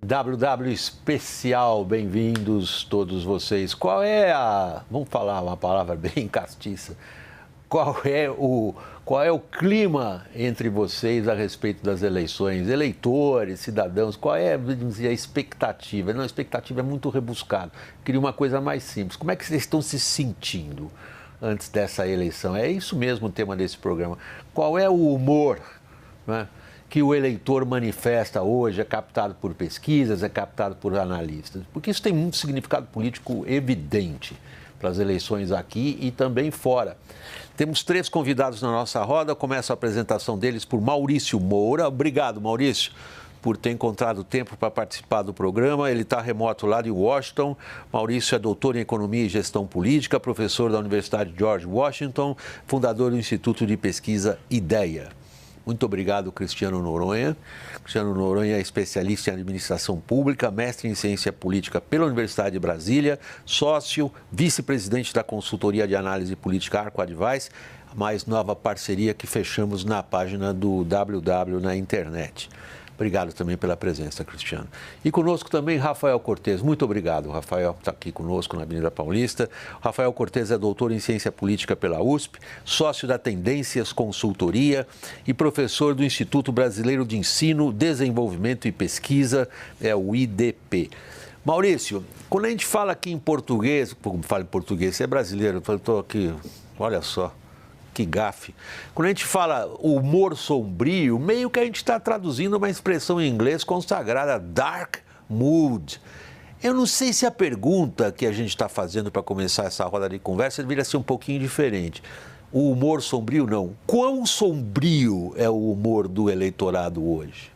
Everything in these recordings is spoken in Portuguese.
WW especial, bem-vindos todos vocês. Qual é vamos falar uma palavra bem castiça, qual é o clima entre vocês a respeito das eleições? Eleitores, cidadãos, qual é, vamos dizer, a expectativa? Não, a expectativa é muito rebuscada. Queria uma coisa mais simples. Como é que vocês estão se sentindo antes dessa eleição? É isso mesmo o tema desse programa. Qual é o humor, né, que o eleitor manifesta hoje? É captado por pesquisas, é captado por analistas? Porque isso tem muito significado político evidente para as eleições aqui e também fora. Temos 3 convidados na nossa roda. Começa a apresentação deles por Maurício Moura. Obrigado, Maurício, por ter encontrado tempo para participar do programa. Ele está remoto lá de Washington. Maurício é doutor em Economia e Gestão Política, professor da Universidade George Washington, fundador do Instituto de Pesquisa IDEA. Muito obrigado, Cristiano Noronha. Cristiano Noronha é especialista em administração pública, mestre em ciência política pela Universidade de Brasília, sócio, vice-presidente da consultoria de análise política Arco Advice, a mais nova parceria que fechamos na página do WW na internet. Obrigado também pela presença, Cristiano. E conosco também Rafael Cortes. Muito obrigado, Rafael, está aqui conosco na Avenida Paulista. Rafael Cortes é doutor em Ciência Política pela USP, sócio da Tendências Consultoria e professor do Instituto Brasileiro de Ensino, Desenvolvimento e Pesquisa, o IDP. Maurício, quando a gente fala aqui em português, como fala em português, você é brasileiro, eu estou aqui, olha só. Que gafe. Quando a gente fala humor sombrio, meio que a gente está traduzindo uma expressão em inglês consagrada, dark mood. Eu não sei se a pergunta que a gente está fazendo para começar essa roda de conversa deveria ser um pouquinho diferente. O humor sombrio, não. Quão sombrio é o humor do eleitorado hoje?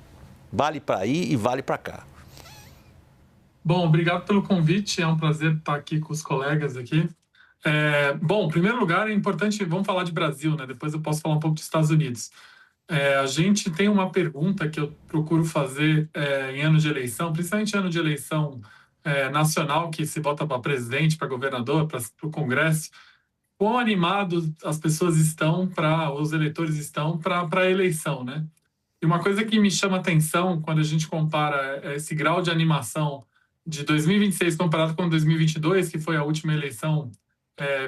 Vale para aí e vale para cá. Bom, obrigado pelo convite. É um prazer estar aqui com os colegas aqui. Bom, em primeiro lugar, é importante, vamos falar de Brasil, né? Depois eu posso falar um pouco dos Estados Unidos. A gente tem uma pergunta que eu procuro fazer em ano de eleição, principalmente ano de eleição nacional, que se vota para presidente, para governador, para o Congresso. Quão animados as pessoas estão, os eleitores estão para a eleição, né? E uma coisa que me chama atenção quando a gente compara esse grau de animação de 2026 comparado com 2022, que foi a última eleição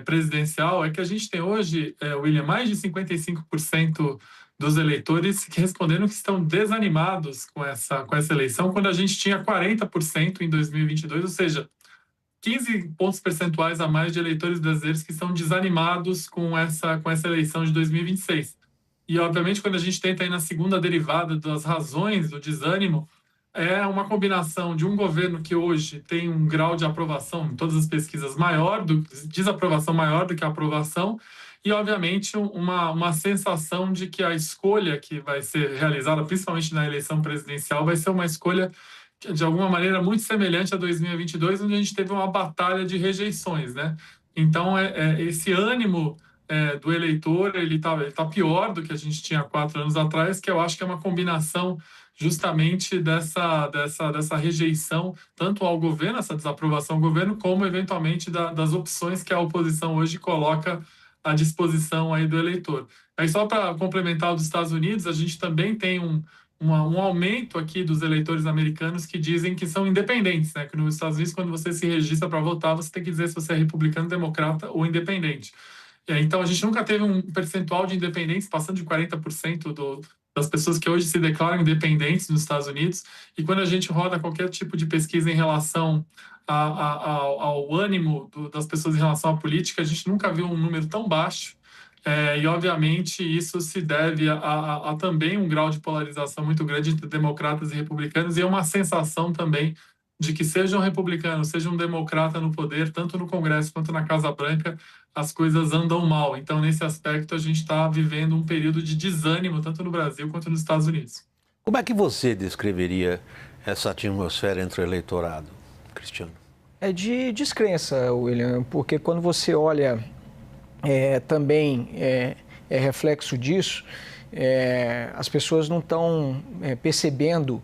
presidencial, é que a gente tem hoje, William, mais de 55% dos eleitores que responderam que estão desanimados com essa eleição, quando a gente tinha 40% em 2022, ou seja, 15 pontos percentuais a mais de eleitores brasileiros que estão desanimados com essa eleição de 2026. E, obviamente, quando a gente tenta ir na segunda derivada das razões do desânimo, é uma combinação de um governo que hoje tem um grau de aprovação em todas as pesquisas desaprovação maior do que a aprovação, e, obviamente, uma sensação de que a escolha que vai ser realizada, principalmente na eleição presidencial, vai ser uma escolha, de alguma maneira, muito semelhante a 2022, onde a gente teve uma batalha de rejeições, né? Então, esse ânimo do eleitor, ele tá pior do que a gente tinha 4 anos atrás, que eu acho que é uma combinação justamente dessa rejeição, tanto ao governo, essa desaprovação ao governo, como, eventualmente, das opções que a oposição hoje coloca à disposição aí do eleitor. Aí, só para complementar os Estados Unidos, a gente também tem um aumento aqui dos eleitores americanos que dizem que são independentes, né? Que nos Estados Unidos, quando você se registra para votar, você tem que dizer se você é republicano, democrata ou independente. Então, a gente nunca teve um percentual de independentes passando de 40% das pessoas que hoje se declaram independentes nos Estados Unidos. E quando a gente roda qualquer tipo de pesquisa em relação ao ânimo das pessoas em relação à política, a gente nunca viu um número tão baixo. E, obviamente, isso se deve a também um grau de polarização muito grande entre democratas e republicanos, e é uma sensação também de que seja um republicano, seja um democrata no poder, tanto no Congresso quanto na Casa Branca, as coisas andam mal. Então, nesse aspecto, a gente está vivendo um período de desânimo, tanto no Brasil quanto nos Estados Unidos. Como é que você descreveria essa atmosfera entre o eleitorado, Cristiano? É de descrença, William, porque quando você olha também é reflexo disso, as pessoas não estão percebendo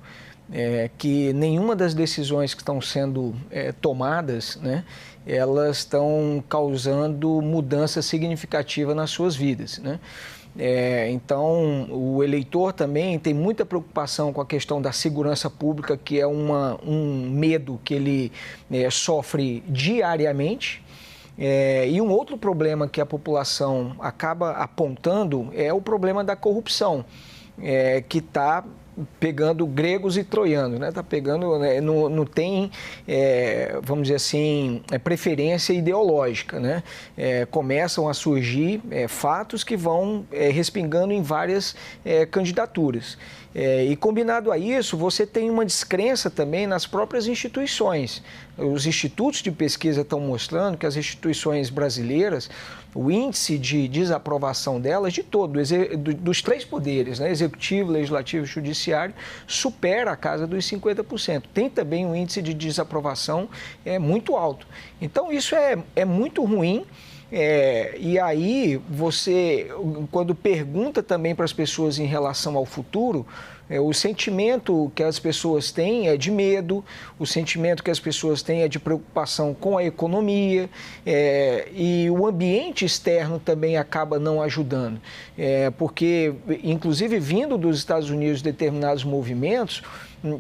que nenhuma das decisões que estão sendo tomadas, né, elas estão causando mudança significativa nas suas vidas, né? Então, o eleitor também tem muita preocupação com a questão da segurança pública, que é um medo que ele sofre diariamente. E um outro problema que a população acaba apontando é o problema da corrupção, que está pegando gregos e troianos, né? Tá pegando, não tem, vamos dizer assim, preferência ideológica, né? Começam a surgir fatos que vão respingando em várias candidaturas. E combinado a isso, você tem uma descrença também nas próprias instituições. Os institutos de pesquisa estão mostrando que as instituições brasileiras, o índice de desaprovação delas, de todos, dos três poderes, né, executivo, legislativo e judiciário, supera a casa dos 50%. Tem também um índice de desaprovação muito alto. Então, isso é muito ruim. E aí, você, quando pergunta também para as pessoas em relação ao futuro, o sentimento que as pessoas têm é de medo, o sentimento que as pessoas têm é de preocupação com a economia, e o ambiente externo também acaba não ajudando, porque, inclusive, vindo dos Estados Unidos determinados movimentos,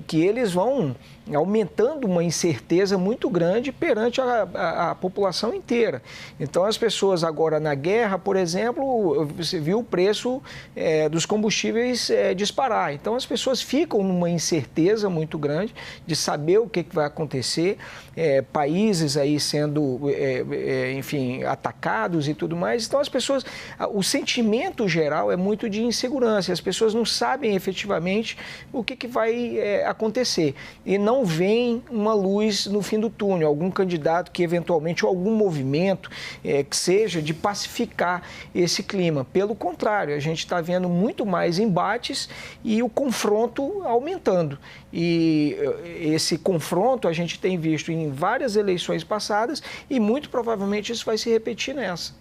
que eles vão aumentando uma incerteza muito grande perante a população inteira. Então, as pessoas agora na guerra, por exemplo, você viu o preço dos combustíveis disparar. Então, as pessoas ficam numa incerteza muito grande de saber o que vai acontecer, países aí sendo, enfim, atacados e tudo mais. Então, as pessoas, o sentimento geral é muito de insegurança. As pessoas não sabem efetivamente o que vai acontecer e não veem uma luz no fim do túnel, algum candidato que eventualmente, ou algum movimento que seja de pacificar esse clima. Pelo contrário, a gente está vendo muito mais embates e o confronto aumentando. E esse confronto a gente tem visto em várias eleições passadas e muito provavelmente isso vai se repetir nessa.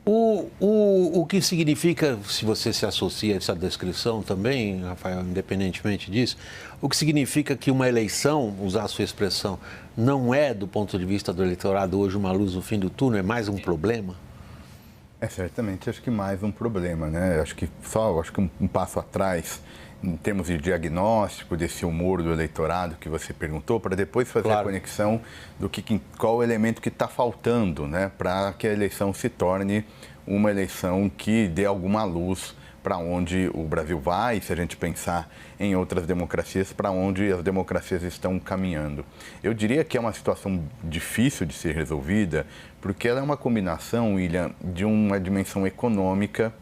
O que significa, se você se associa a essa descrição também, Rafael, independentemente disso, o que significa que uma eleição, usar a sua expressão, não é, do ponto de vista do eleitorado, hoje uma luz no fim do túnel, é mais um problema? Certamente, acho que mais um problema, né? Acho que um passo atrás, em termos de diagnóstico desse humor do eleitorado que você perguntou, para depois fazer a conexão do qual o elemento que está faltando, né, para que a eleição se torne uma eleição que dê alguma luz para onde o Brasil vai, se a gente pensar em outras democracias, para onde as democracias estão caminhando. Eu diria que é uma situação difícil de ser resolvida, porque ela é uma combinação, William, de uma dimensão econômica,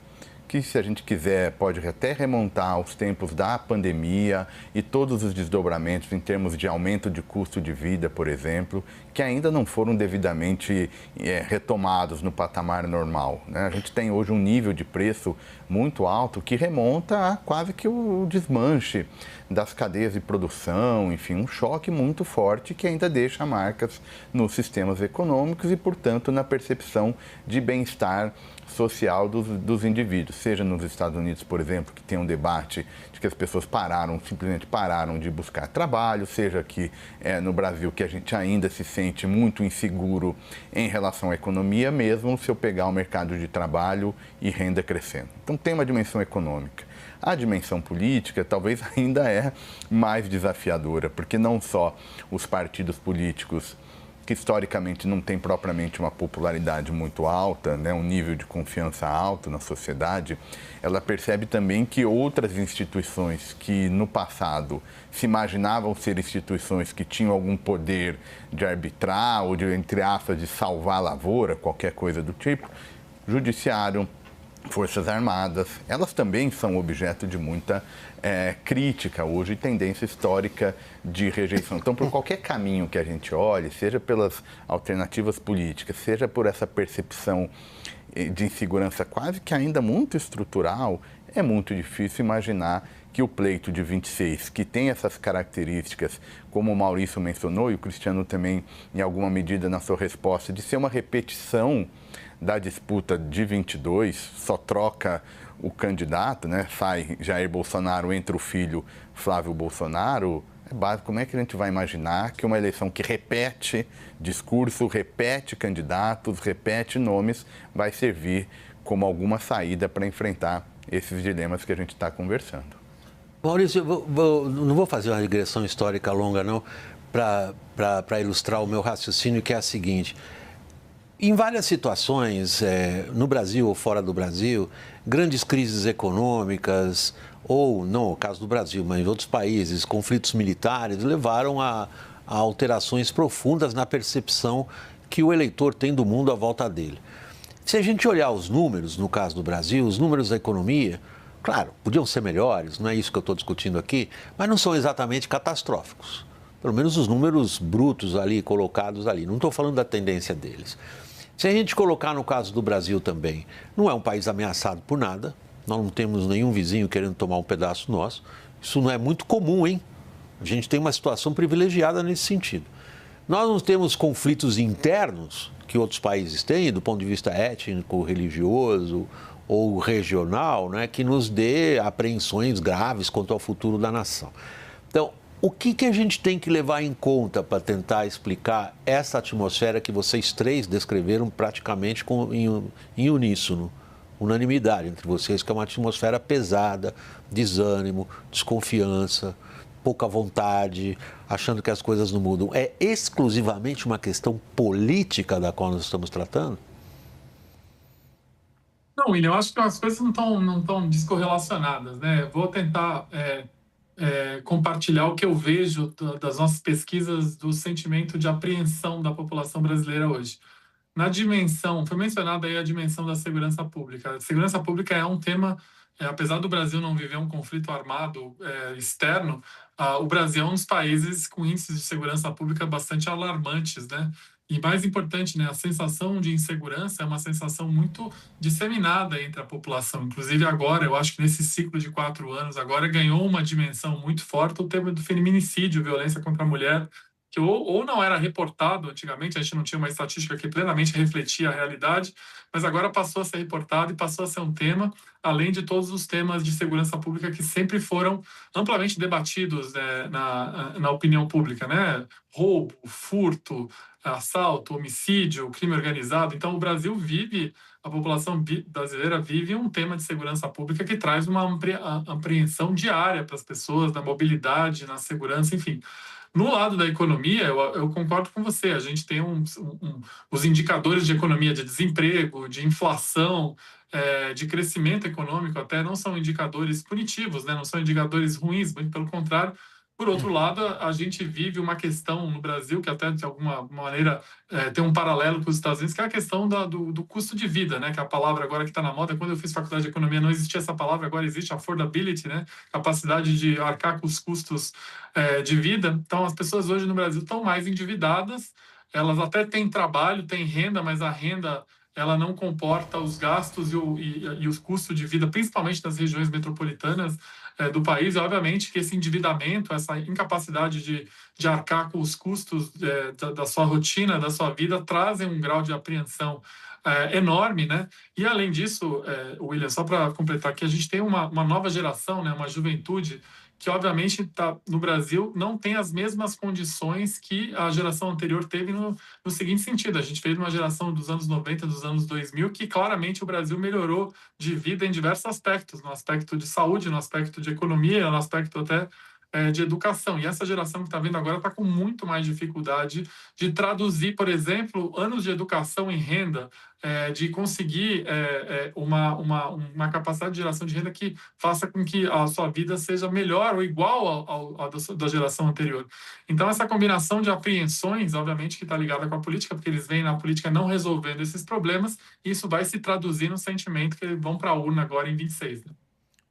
que, se a gente quiser, pode até remontar aos tempos da pandemia e todos os desdobramentos em termos de aumento de custo de vida, por exemplo, que ainda não foram devidamente retomados no patamar normal, né? A gente tem hoje um nível de preço muito alto que remonta a quase que o desmanche das cadeias de produção, enfim, um choque muito forte que ainda deixa marcas nos sistemas econômicos e, portanto, na percepção de bem-estar social dos indivíduos, seja nos Estados Unidos, por exemplo, que tem um debate de que as pessoas simplesmente pararam de buscar trabalho, seja aqui no Brasil, que a gente ainda se sente muito inseguro em relação à economia, mesmo se eu pegar o mercado de trabalho e renda crescendo. Então, tem uma dimensão econômica. A dimensão política talvez ainda é mais desafiadora, porque não só os partidos políticos, que historicamente não tem propriamente uma popularidade muito alta, né, um nível de confiança alto na sociedade, ela percebe também que outras instituições que no passado se imaginavam ser instituições que tinham algum poder de arbitrar ou de, entre aspas, de salvar a lavoura, qualquer coisa do tipo, judiciário, Forças Armadas, elas também são objeto de muita crítica hoje e tendência histórica de rejeição. Então, por qualquer caminho que a gente olhe, seja pelas alternativas políticas, seja por essa percepção de insegurança quase que ainda muito estrutural, é muito difícil imaginar que o pleito de 26, que tem essas características, como o Maurício mencionou, e o Cristiano também, em alguma medida, na sua resposta, de ser uma repetição da disputa de 22, só troca o candidato, né? Sai Jair Bolsonaro, entra o filho Flávio Bolsonaro. É básico, como é que a gente vai imaginar que uma eleição que repete discurso, repete candidatos, repete nomes, vai servir como alguma saída para enfrentar esses dilemas que a gente está conversando. Maurício, não vou fazer uma regressão histórica longa, não, para ilustrar o meu raciocínio, que é a seguinte. Em várias situações, no Brasil ou fora do Brasil, grandes crises econômicas, ou não o caso do Brasil, mas em outros países, conflitos militares, levaram a alterações profundas na percepção que o eleitor tem do mundo à volta dele. Se a gente olhar os números, no caso do Brasil, os números da economia, claro, podiam ser melhores, não é isso que eu estou discutindo aqui, mas não são exatamente catastróficos. Pelo menos os números brutos ali, colocados ali. Não estou falando da tendência deles. Se a gente colocar no caso do Brasil também, não é um país ameaçado por nada, nós não temos nenhum vizinho querendo tomar um pedaço nosso. Isso não é muito comum, hein? A gente tem uma situação privilegiada nesse sentido. Nós não temos conflitos internos que outros países têm, do ponto de vista étnico, religioso ou regional, né, que nos dê apreensões graves quanto ao futuro da nação. Então, o que a gente tem que levar em conta para tentar explicar essa atmosfera que vocês três descreveram praticamente em uníssono, unanimidade entre vocês, que é uma atmosfera pesada, desânimo, desconfiança, pouca vontade, achando que as coisas não mudam? É exclusivamente uma questão política da qual nós estamos tratando? Não, William, eu acho que as coisas não estão descorrelacionadas, né? Vou tentar compartilhar o que eu vejo das nossas pesquisas do sentimento de apreensão da população brasileira hoje. Na dimensão, foi mencionada aí a dimensão da segurança pública. A segurança pública é um tema, apesar do Brasil não viver um conflito armado externo, o Brasil é um dos países com índices de segurança pública bastante alarmantes, né? E mais importante, né, a sensação de insegurança é uma sensação muito disseminada entre a população. Inclusive agora, eu acho que nesse ciclo de 4 anos, agora ganhou uma dimensão muito forte o tema do feminicídio, violência contra a mulher, que ou não era reportado antigamente, a gente não tinha uma estatística que plenamente refletia a realidade, mas agora passou a ser reportado e passou a ser um tema, além de todos os temas de segurança pública que sempre foram amplamente debatidos na opinião pública, né? Roubo, furto, assalto, homicídio, crime organizado. Então, o Brasil vive, a população brasileira vive um tema de segurança pública que traz uma apreensão diária para as pessoas, na mobilidade, na segurança, enfim. No lado da economia, eu concordo com você, a gente tem os indicadores de economia, de desemprego, de inflação, de crescimento econômico até, não são indicadores punitivos, né? Não são indicadores ruins, muito pelo contrário. Por outro lado, a gente vive uma questão no Brasil, que até de alguma maneira tem um paralelo com os Estados Unidos, que é a questão do custo de vida, né? Que é a palavra agora que está na moda. Quando eu fiz faculdade de economia não existia essa palavra, agora existe affordability, né? Capacidade de arcar com os custos de vida. Então, as pessoas hoje no Brasil estão mais endividadas, elas até têm trabalho, têm renda, mas a renda ela não comporta os gastos e os custos de vida, principalmente nas regiões metropolitanas do país. E, obviamente, que esse endividamento, essa incapacidade de arcar com os custos da sua rotina, da sua vida, trazem um grau de apreensão enorme, né? E, além disso, William, só para completar aqui, a gente tem uma nova geração, né? Uma juventude que, obviamente, no Brasil não tem as mesmas condições que a geração anterior teve no seguinte sentido. A gente veio de uma geração dos anos 90, dos anos 2000, que claramente o Brasil melhorou de vida em diversos aspectos, no aspecto de saúde, no aspecto de economia, no aspecto até de educação. E essa geração que está vindo agora está com muito mais dificuldade de traduzir, por exemplo, anos de educação em renda, de conseguir uma capacidade de geração de renda que faça com que a sua vida seja melhor ou igual à da geração anterior. Então, essa combinação de apreensões, obviamente, que está ligada com a política, porque eles veem na política não resolvendo esses problemas, e isso vai se traduzir no sentimento que eles vão para a urna agora em 26, né?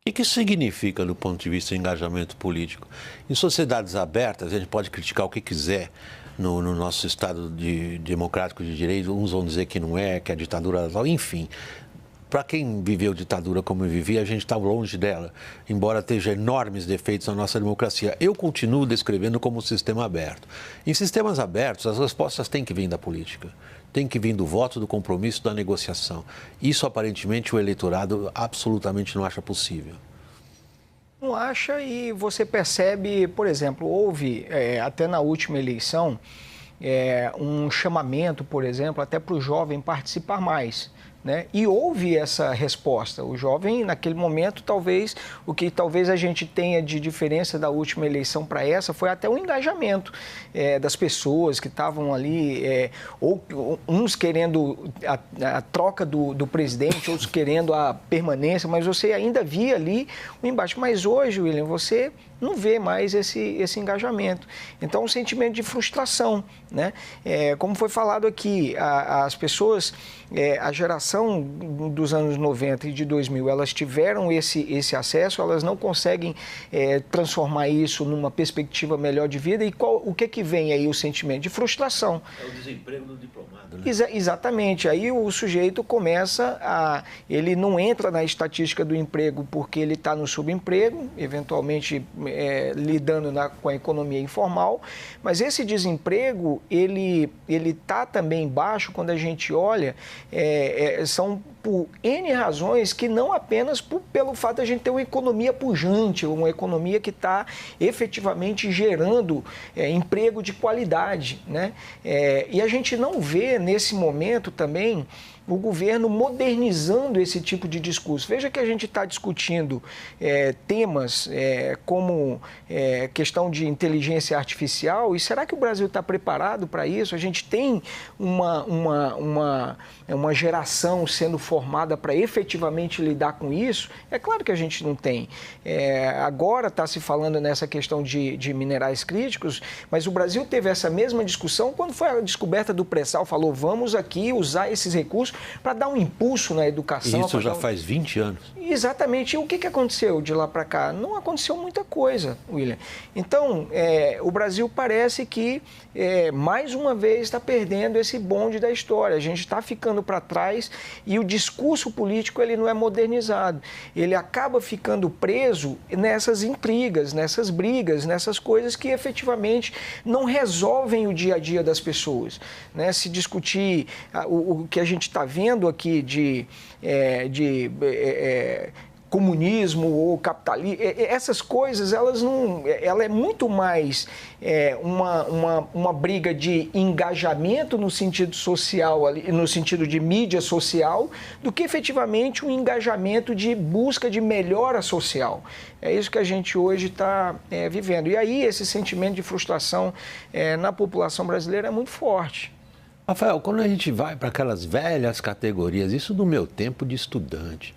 O que isso significa do ponto de vista de engajamento político? Em sociedades abertas, a gente pode criticar o que quiser no nosso Estado democrático de direito, uns vão dizer que não é, que é ditadura, enfim. Para quem viveu ditadura como eu vivi, a gente está longe dela, embora tenha enormes defeitos na nossa democracia. Eu continuo descrevendo como um sistema aberto. Em sistemas abertos, as respostas têm que vir da política, tem que vir do voto, do compromisso, da negociação. Isso, aparentemente, o eleitorado absolutamente não acha possível. Não acha, e você percebe, por exemplo, houve até na última eleição um chamamento, por exemplo, até para o jovem participar mais. né? E houve essa resposta. O jovem, naquele momento, talvez, o que talvez a gente tenha de diferença da última eleição para essa foi até o engajamento das pessoas que estavam ali, ou uns querendo a troca do presidente, outros querendo a permanência, mas você ainda via ali o embate. Mas hoje, William, você não vê mais esse engajamento. Então, um sentimento de frustração, né? Como foi falado aqui, as pessoas, a geração dos anos 90 e de 2000, elas tiveram esse acesso, elas não conseguem transformar isso numa perspectiva melhor de vida. E o que vem aí? O sentimento de frustração. É o desemprego do diplomado, né? Exatamente. Aí o sujeito começa ele não entra na estatística do emprego porque ele está no subemprego, eventualmente lidando com a economia informal, mas esse desemprego, ele está também baixo quando a gente olha, são por N razões que não apenas pelo fato de a gente ter uma economia pujante, uma economia que está efetivamente gerando emprego de qualidade, né? E a gente não vê nesse momento também o governo modernizando esse tipo de discurso. Veja que a gente está discutindo temas como questão de inteligência artificial, e será que o Brasil está preparado para isso? A gente tem uma geração sendo formada para efetivamente lidar com isso? É claro que a gente não tem. Agora está se falando nessa questão de minerais críticos, mas o Brasil teve essa mesma discussão quando foi a descoberta do pré-sal, falou, vamos aqui usar esses recursos para dar um impulso na educação. Isso já faz 20 anos. Exatamente. E o que aconteceu de lá para cá? Não aconteceu muita coisa, William. Então, o Brasil parece que, mais uma vez, está perdendo esse bonde da história. A gente está ficando para trás e o discurso político ele não é modernizado. Ele acaba ficando preso nessas intrigas, nessas brigas, nessas coisas que efetivamente não resolvem o dia a dia das pessoas, né? Se discutir o que a gente está vendo aqui de comunismo ou capitalismo, essas coisas, ela é muito mais uma briga de engajamento no sentido social, no sentido de mídia social, do que efetivamente um engajamento de busca de melhora social. É isso que a gente hoje está vivendo. E aí esse sentimento de frustração na população brasileira é muito forte. Rafael, quando a gente vai para aquelas velhas categorias, isso do meu tempo de estudante,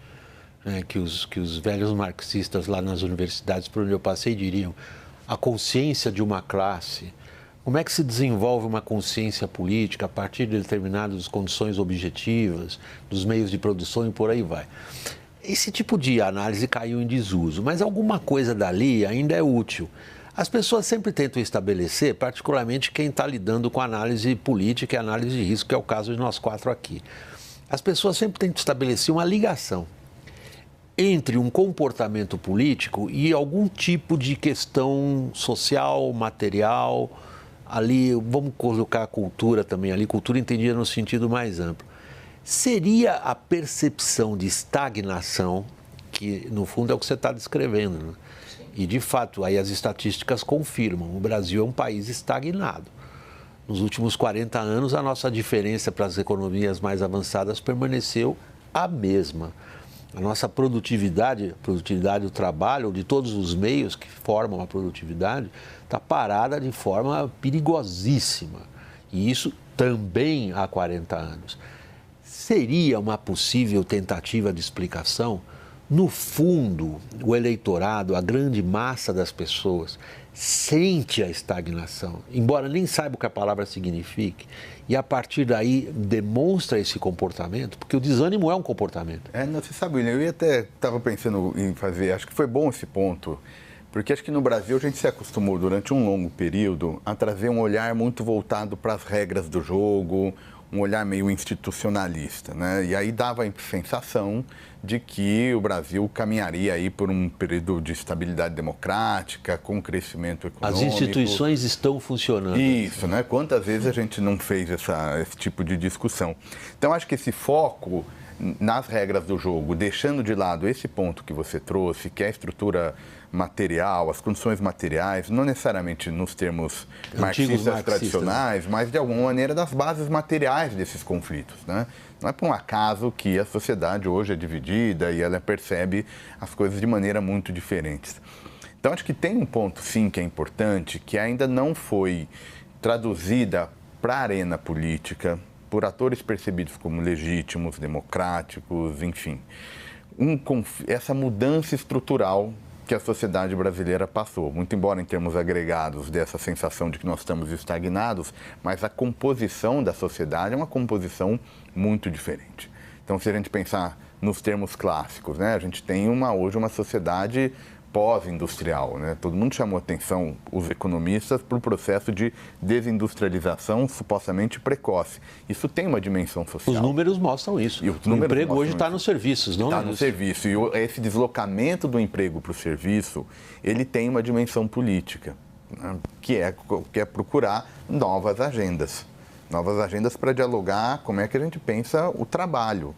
né, que os velhos marxistas lá nas universidades por onde eu passei diriam, a consciência de uma classe, como é que se desenvolve uma consciência política a partir de determinadas condições objetivas, dos meios de produção e por aí vai. Esse tipo de análise caiu em desuso, mas alguma coisa dali ainda é útil. As pessoas sempre tentam estabelecer, particularmente quem está lidando com análise política e análise de risco, que é o caso de nós quatro aqui. As pessoas sempre tentam estabelecer uma ligação entre um comportamento político e algum tipo de questão social, material, ali, vamos colocar a cultura também ali, cultura entendida no sentido mais amplo. Seria a percepção de estagnação, que no fundo é o que você está descrevendo, né? E, de fato, aí as estatísticas confirmam, o Brasil é um país estagnado. Nos últimos 40 anos, a nossa diferença para as economias mais avançadas permaneceu a mesma. A nossa produtividade do trabalho, de todos os meios que formam a produtividade, está parada de forma perigosíssima. E isso também há 40 anos. Seria uma possível tentativa de explicação? No fundo, o eleitorado, a grande massa das pessoas, sente a estagnação, embora nem saiba o que a palavra signifique, e a partir daí demonstra esse comportamento, porque o desânimo é um comportamento. Você sabe, William, eu até estava pensando em fazer, acho que foi bom esse ponto, porque acho que no Brasil a gente se acostumou durante um longo período a trazer um olhar muito voltado para as regras do jogo, um olhar meio institucionalista, né? E aí dava a sensação de que o Brasil caminharia aí por um período de estabilidade democrática, com crescimento econômico. As instituições estão funcionando. Isso, né? Quantas vezes a gente não fez esse tipo de discussão? Então, acho que esse foco nas regras do jogo, deixando de lado esse ponto que você trouxe, que é a estrutura material, as condições materiais, não necessariamente nos termos marxistas tradicionais, mas de alguma maneira das bases materiais desses conflitos, né? Não é por um acaso que a sociedade hoje é dividida e ela percebe as coisas de maneira muito diferentes. Então, acho que tem um ponto, sim, que é importante, que ainda não foi traduzida para a arena política, por atores percebidos como legítimos, democráticos, enfim. Essa mudança estrutural que a sociedade brasileira passou. Muito embora em termos agregados dessa sensação de que nós estamos estagnados, mas a composição da sociedade é uma composição muito diferente. Então, se a gente pensar nos termos clássicos, né, a gente tem hoje uma sociedade pós-industrial, né? Todo mundo chamou atenção, os economistas, para o processo de desindustrialização supostamente precoce. Isso tem uma dimensão social. Os números mostram isso. O emprego hoje está nos serviços, não? Está no serviço. E esse deslocamento do emprego para o serviço, ele tem uma dimensão política, né? que é procurar novas agendas para dialogar como é que a gente pensa o trabalho.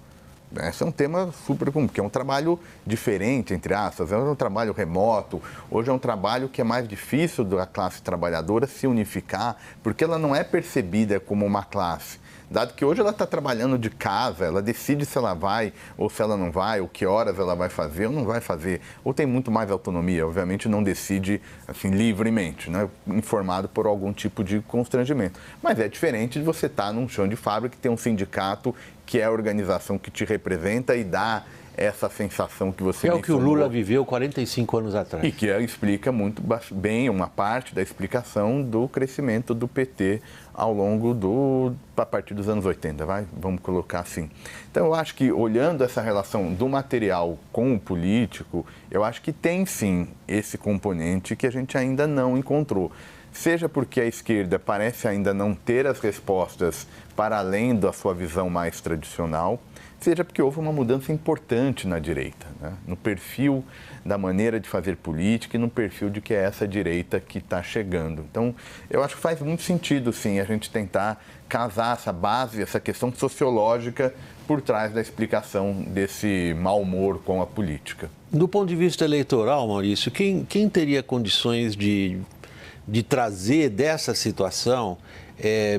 Esse é um tema super comum, porque é um trabalho diferente, entre aspas, é um trabalho remoto. Hoje é um trabalho que é mais difícil da classe trabalhadora se unificar, porque ela não é percebida como uma classe. Dado que hoje ela está trabalhando de casa, ela decide se ela vai ou se ela não vai, ou que horas ela vai fazer ou não vai fazer. Ou tem muito mais autonomia, obviamente não decide assim, livremente, né? Informado por algum tipo de constrangimento. Mas é diferente de você estar num chão de fábrica que tem um sindicato que é a organização que te representa e dá essa sensação que você mencionou. É o que o Lula viveu 45 anos atrás. E que explica muito bem uma parte da explicação do crescimento do PT ao longo a partir dos anos 80, vamos colocar assim. Então, eu acho que olhando essa relação do material com o político, eu acho que tem sim esse componente que a gente ainda não encontrou. Seja porque a esquerda parece ainda não ter as respostas para além da sua visão mais tradicional, seja porque houve uma mudança importante na direita, né? No perfil da maneira de fazer política e no perfil de que é essa direita que está chegando. Então, eu acho que faz muito sentido, sim, a gente tentar casar essa base, essa questão sociológica por trás da explicação desse mau humor com a política. Do ponto de vista eleitoral, Maurício, quem teria condições de trazer dessa situação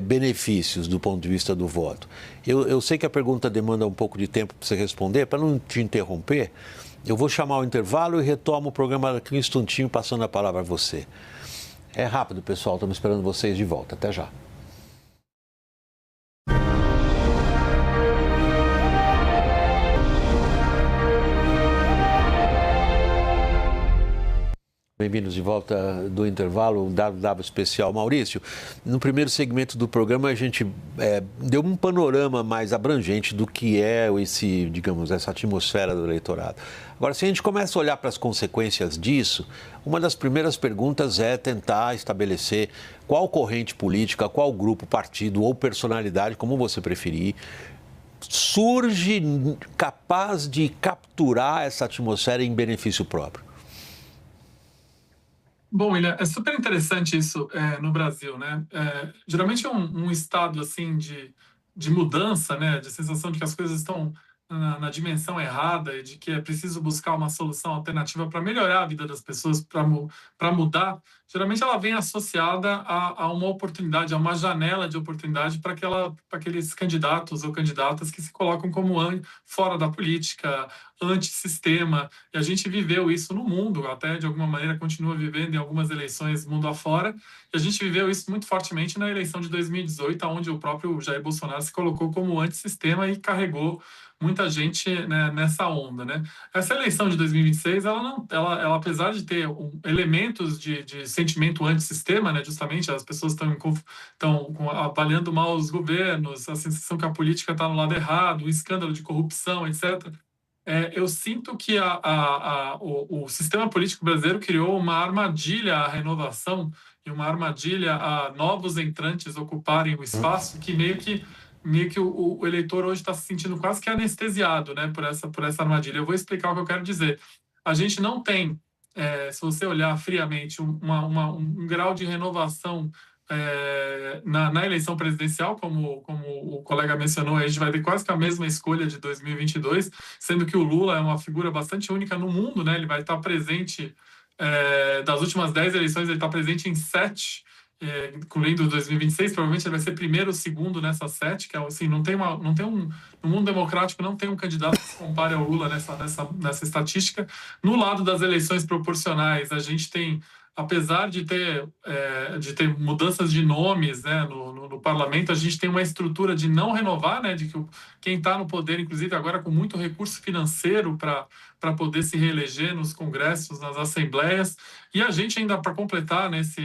benefícios do ponto de vista do voto? Eu sei que a pergunta demanda um pouco de tempo para você responder. Para não te interromper, eu vou chamar o intervalo e retomo o programa daqui um instantinho, passando a palavra a você. É rápido, pessoal, estamos esperando vocês de volta. Até já. Bem-vindos de volta do intervalo, dado especial. Maurício, no primeiro segmento do programa a gente deu um panorama mais abrangente do que é essa atmosfera do eleitorado. Agora, se a gente começa a olhar para as consequências disso, uma das primeiras perguntas é tentar estabelecer qual corrente política, qual grupo, partido ou personalidade, como você preferir, surge capaz de capturar essa atmosfera em benefício próprio. Bom, William, é super interessante isso no Brasil, né? Geralmente um estado assim de mudança, né? De sensação de que as coisas estão na dimensão errada e de que é preciso buscar uma solução alternativa para melhorar a vida das pessoas, para mudar. Geralmente ela vem associada a uma oportunidade, a uma janela de oportunidade para aqueles candidatos ou candidatas que se colocam como fora da política, antissistema. E a gente viveu isso no mundo, até de alguma maneira continua vivendo em algumas eleições mundo afora. E a gente viveu isso muito fortemente na eleição de 2018, onde o próprio Jair Bolsonaro se colocou como antissistema e carregou muita gente, né, nessa onda, né? Essa eleição de 2026, ela apesar de ter elementos de sentimento antissistema, né, justamente as pessoas estão avaliando mal os governos, a sensação que a política está no lado errado, o escândalo de corrupção, etc. Eu sinto que o sistema político brasileiro criou uma armadilha à renovação e uma armadilha a novos entrantes ocuparem o espaço que meio que o eleitor hoje está se sentindo quase que anestesiado, né, por essa armadilha. Eu vou explicar o que eu quero dizer. A gente não tem, se você olhar friamente, um grau de renovação na eleição presidencial, como o colega mencionou, a gente vai ter quase que a mesma escolha de 2022, sendo que o Lula é uma figura bastante única no mundo, né? Ele vai estar presente, das últimas 10 eleições, ele está presente em 7, incluindo 2026, provavelmente ele vai ser primeiro ou segundo nessas 7, que é assim, no mundo democrático não tem um candidato que se compare ao Lula nessa estatística. No lado das eleições proporcionais, a gente tem, apesar de ter mudanças de nomes, né, no parlamento, a gente tem uma estrutura de não renovar, né, de que quem está no poder, inclusive agora com muito recurso financeiro para poder se reeleger nos congressos, nas assembleias. E a gente ainda, para completar nesse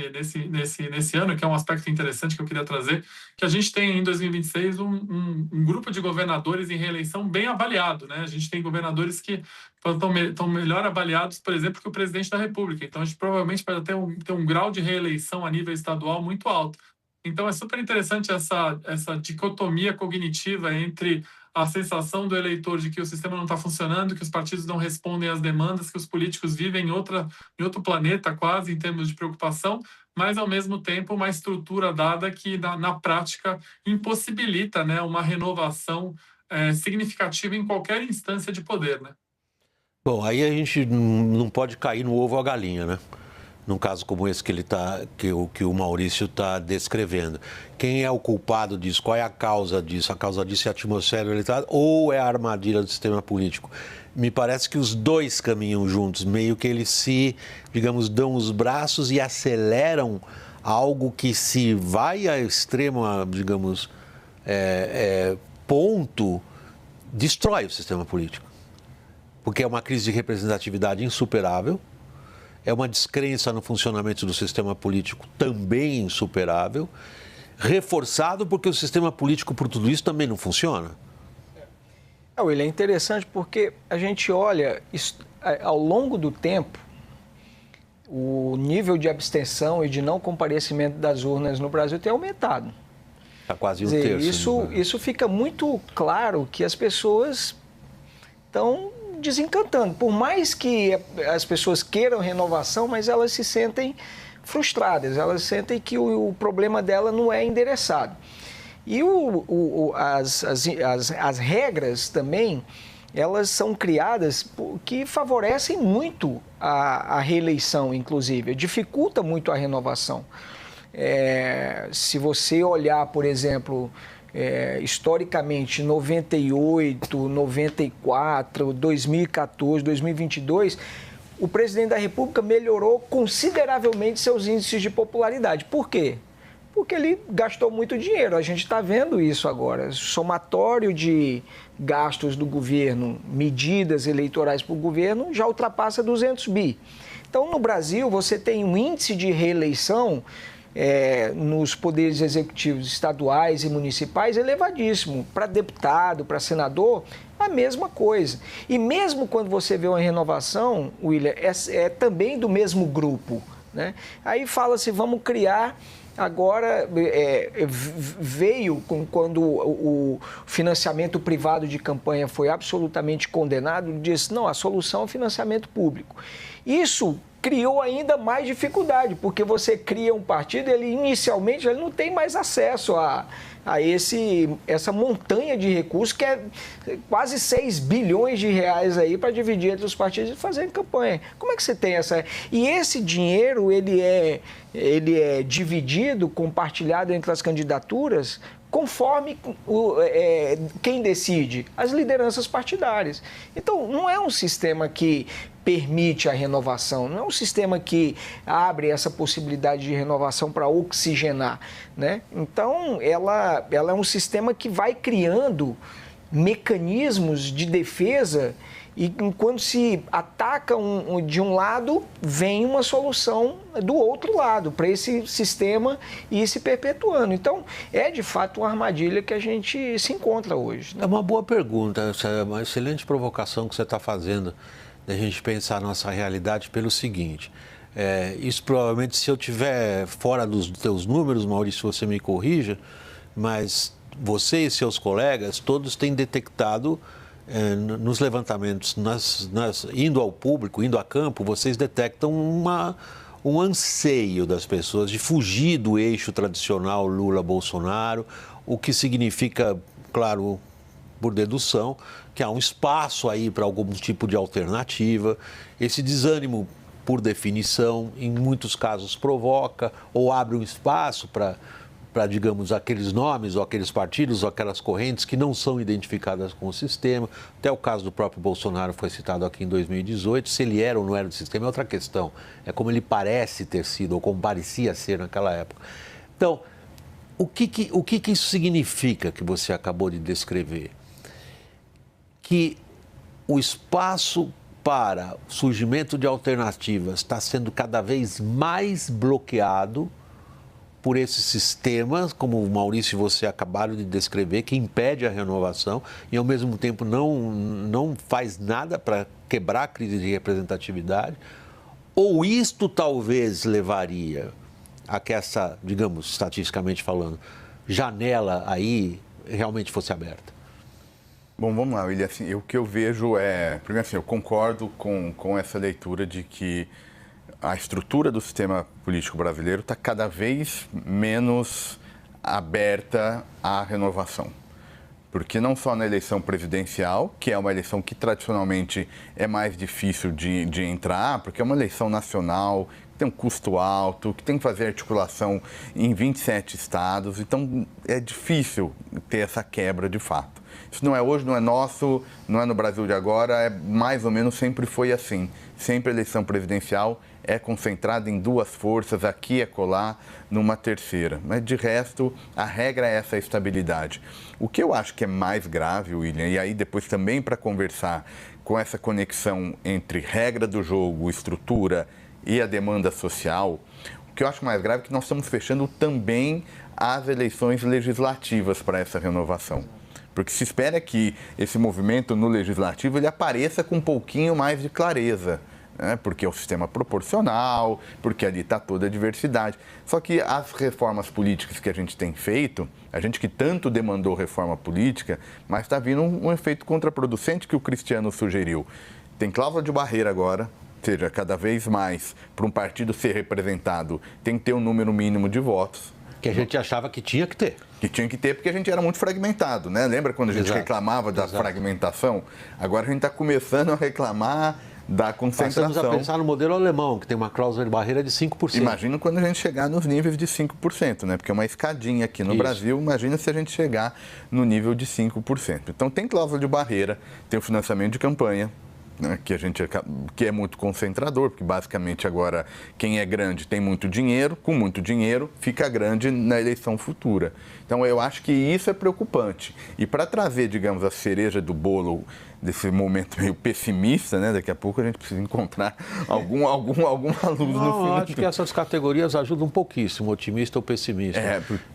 ano, que é um aspecto interessante que eu queria trazer, que a gente tem em 2026 um grupo de governadores em reeleição bem avaliado, né? A gente tem governadores que estão melhor avaliados, por exemplo, que o presidente da República. Então, a gente provavelmente vai ter um grau de reeleição a nível estadual muito alto. Então, é super interessante essa dicotomia cognitiva entre a sensação do eleitor de que o sistema não está funcionando, que os partidos não respondem às demandas, que os políticos vivem em outro planeta quase em termos de preocupação, mas, ao mesmo tempo, uma estrutura dada que, na prática, impossibilita, né, uma renovação significativa em qualquer instância de poder, né? Bom, aí a gente não pode cair no ovo ou a galinha, né? Num caso como esse que o Maurício está descrevendo. Quem é o culpado disso? Qual é a causa disso? A causa disso é a atmosfera eleitoral ou é a armadilha do sistema político? Me parece que os dois caminham juntos, meio que eles se, digamos, dão os braços e aceleram algo que, se vai a extremo, digamos, ponto, destrói o sistema político. Porque é uma crise de representatividade insuperável, é uma descrença no funcionamento do sistema político também insuperável, reforçado porque o sistema político, por tudo isso, também não funciona. William, é interessante porque a gente olha, ao longo do tempo, o nível de abstenção e de não comparecimento das urnas no Brasil tem aumentado. Está quase um terço. Isso fica muito claro que as pessoas estão desencantando. Por mais que as pessoas queiram renovação, mas elas se sentem frustradas, elas sentem que o problema dela não é endereçado. E as regras também, elas são criadas que favorecem muito a reeleição, inclusive, dificulta muito a renovação. Se você olhar, por exemplo, historicamente, 98, 94, 2014, 2022, o presidente da República melhorou consideravelmente seus índices de popularidade. Por quê? Porque ele gastou muito dinheiro. A gente está vendo isso agora. Somatório de gastos do governo, medidas eleitorais para o governo, já ultrapassa 200 bi. Então, no Brasil, você tem um índice de reeleição nos poderes executivos estaduais e municipais elevadíssimo. Para deputado, para senador, a mesma coisa. E mesmo quando você vê uma renovação, William, é também do mesmo grupo, né? Aí fala-se, vamos criar... Agora, veio quando o financiamento privado de campanha foi absolutamente condenado, disse, não, a solução é o financiamento público. Isso criou ainda mais dificuldade, porque você cria um partido, ele inicialmente ele não tem mais acesso a essa montanha de recursos, que é quase 6 bilhões de reais aí para dividir entre os partidos e fazer campanha. Como é que você tem essa... E esse dinheiro, ele é dividido, compartilhado entre as candidaturas, conforme quem decide, as lideranças partidárias. Então, não é um sistema que permite a renovação, não é um sistema que abre essa possibilidade de renovação para oxigenar, né? Então, ela é um sistema que vai criando mecanismos de defesa e quando se ataca de um lado, vem uma solução do outro lado, para esse sistema ir se perpetuando. Então, é de fato uma armadilha que a gente se encontra hoje, né? É uma boa pergunta, é uma excelente provocação que você está fazendo, da gente pensar a nossa realidade pelo seguinte. Isso provavelmente, se eu estiver fora dos teus números, Maurício, você me corrija, mas você e seus colegas, todos têm detectado nos levantamentos, indo ao público, indo a campo, vocês detectam um anseio das pessoas de fugir do eixo tradicional Lula-Bolsonaro, o que significa, claro, por dedução, que há um espaço aí para algum tipo de alternativa. Esse desânimo por definição, em muitos casos provoca ou abre um espaço para, digamos, aqueles nomes ou aqueles partidos ou aquelas correntes que não são identificadas com o sistema. Até o caso do próprio Bolsonaro foi citado aqui em 2018. Se ele era ou não era do sistema é outra questão. É como ele parece ter sido ou como parecia ser naquela época. Então, o que isso significa que você acabou de descrever? Que o espaço para o surgimento de alternativas está sendo cada vez mais bloqueado por esses sistemas, como o Maurício e você acabaram de descrever, que impede a renovação e, ao mesmo tempo, não faz nada para quebrar a crise de representatividade? Ou isto talvez levaria a que essa, digamos, estatisticamente falando, janela aí realmente fosse aberta? Bom, vamos lá, William. Assim, o que eu vejo é... Primeiro, assim, eu concordo com essa leitura de que a estrutura do sistema político brasileiro está cada vez menos aberta à renovação. Porque não só na eleição presidencial, que é uma eleição que tradicionalmente é mais difícil de entrar, porque é uma eleição nacional, que tem um custo alto, que tem que fazer articulação em 27 estados, então é difícil ter essa quebra de fato. Isso não é hoje, não é nosso, não é no Brasil de agora, é mais ou menos sempre foi assim. Sempre a eleição presidencial é concentrada em duas forças, aqui e acolá, numa terceira. Mas, de resto, a regra é essa estabilidade. O que eu acho que é mais grave, William, e aí depois também para conversar com essa conexão entre regra do jogo, estrutura e a demanda social, o que eu acho mais grave é que nós estamos fechando também as eleições legislativas para essa renovação. Porque se espera que esse movimento no legislativo ele apareça com um pouquinho mais de clareza, né? Porque é o sistema proporcional, porque ali está toda a diversidade. Só que as reformas políticas que a gente tem feito, a gente que tanto demandou reforma política, mas está vindo um efeito contraproducente que o Cristiano sugeriu. Tem cláusula de barreira agora, ou seja, cada vez mais, para um partido ser representado, tem que ter um número mínimo de votos. Que a gente achava que tinha que ter. Que tinha que ter porque a gente era muito fragmentado, né? Lembra quando a gente reclamava da fragmentação? Agora a gente está começando a reclamar da concentração. Passamos a pensar no modelo alemão, que tem uma cláusula de barreira de 5%. Imagina quando a gente chegar nos níveis de 5%, né? Porque é uma escadinha aqui no Brasil, imagina se a gente chegar no nível de 5%. Então tem cláusula de barreira, tem o financiamento de campanha, né, que é muito concentrador, porque basicamente agora quem é grande tem muito dinheiro, com muito dinheiro fica grande na eleição futura. Então eu acho que isso é preocupante. E para trazer, digamos, a cereja do bolo desse momento meio pessimista, né? Daqui a pouco a gente precisa encontrar alguma luz no fim. Eu acho que essas categorias ajudam pouquíssimo, otimista ou pessimista.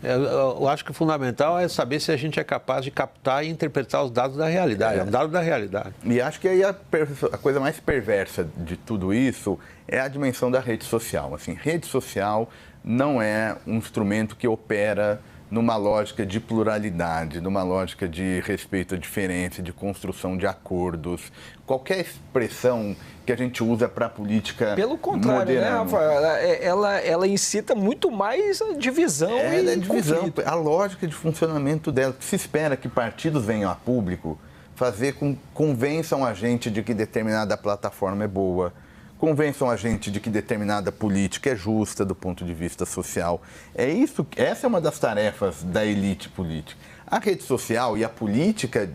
Eu acho que o fundamental é saber se a gente é capaz de captar e interpretar os dados da realidade, um dado da realidade. E acho que aí a coisa mais perversa de tudo isso é a dimensão da rede social. Assim, rede social não é um instrumento que opera numa lógica de pluralidade, numa lógica de respeito à diferença, de construção de acordos. Qualquer expressão que a gente usa para a política pelo contrário, moderna, né, Rafa? Ela incita muito mais a divisão e conflito. A lógica de funcionamento dela. Se espera que partidos venham a público convençam a gente de que determinada plataforma é boa, convençam a gente de que determinada política é justa do ponto de vista social. Essa é uma das tarefas da elite política. A rede social e a política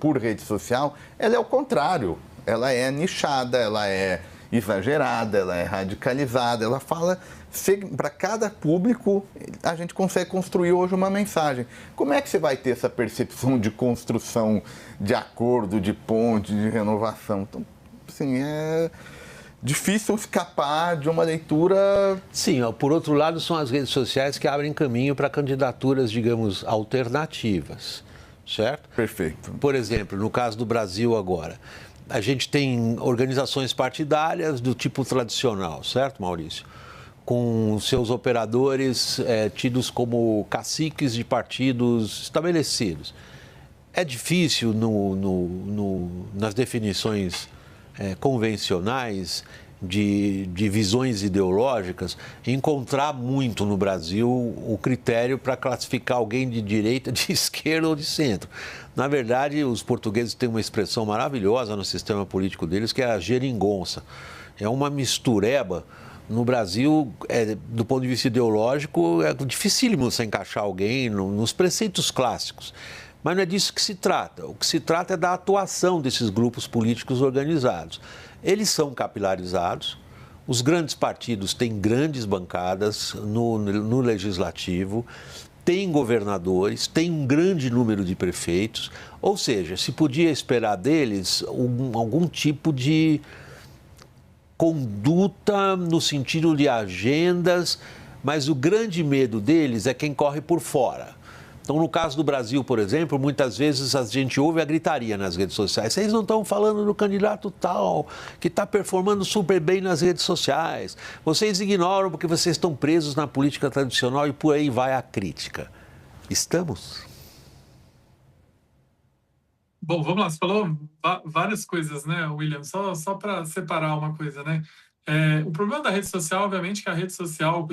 por rede social, ela é o contrário. Ela é nichada, ela é exagerada, ela é radicalizada, ela fala... Para cada público, a gente consegue construir hoje uma mensagem. Como é que você vai ter essa percepção de construção, de acordo, de ponte, de renovação? Então, assim, é difícil escapar de uma leitura... Sim, por outro lado, são as redes sociais que abrem caminho para candidaturas, digamos, alternativas, certo? Perfeito. Por exemplo, no caso do Brasil agora, a gente tem organizações partidárias do tipo tradicional, certo, Maurício? Com seus operadores tidos como caciques de partidos estabelecidos. É difícil, nas definições convencionais de visões ideológicas, encontrar muito no Brasil o critério para classificar alguém de direita, de esquerda ou de centro. Na verdade, os portugueses têm uma expressão maravilhosa no sistema político deles, que é a geringonça. é uma mistureba. No Brasil, do ponto de vista ideológico, é dificílimo você encaixar alguém nos preceitos clássicos. Mas não é disso que se trata. O que se trata é da atuação desses grupos políticos organizados. Eles são capilarizados, os grandes partidos têm grandes bancadas no legislativo, têm governadores, têm um grande número de prefeitos, ou seja, se podia esperar deles algum tipo de conduta no sentido de agendas, mas o grande medo deles é quem corre por fora. Então, no caso do Brasil, por exemplo, muitas vezes a gente ouve a gritaria nas redes sociais. Vocês não estão falando do candidato tal, que está performando super bem nas redes sociais. Vocês ignoram porque vocês estão presos na política tradicional e por aí vai a crítica. Estamos? Bom, vamos lá. Você falou várias coisas, né, William? Só para separar uma coisa, né? O problema da rede social, obviamente, que a rede social,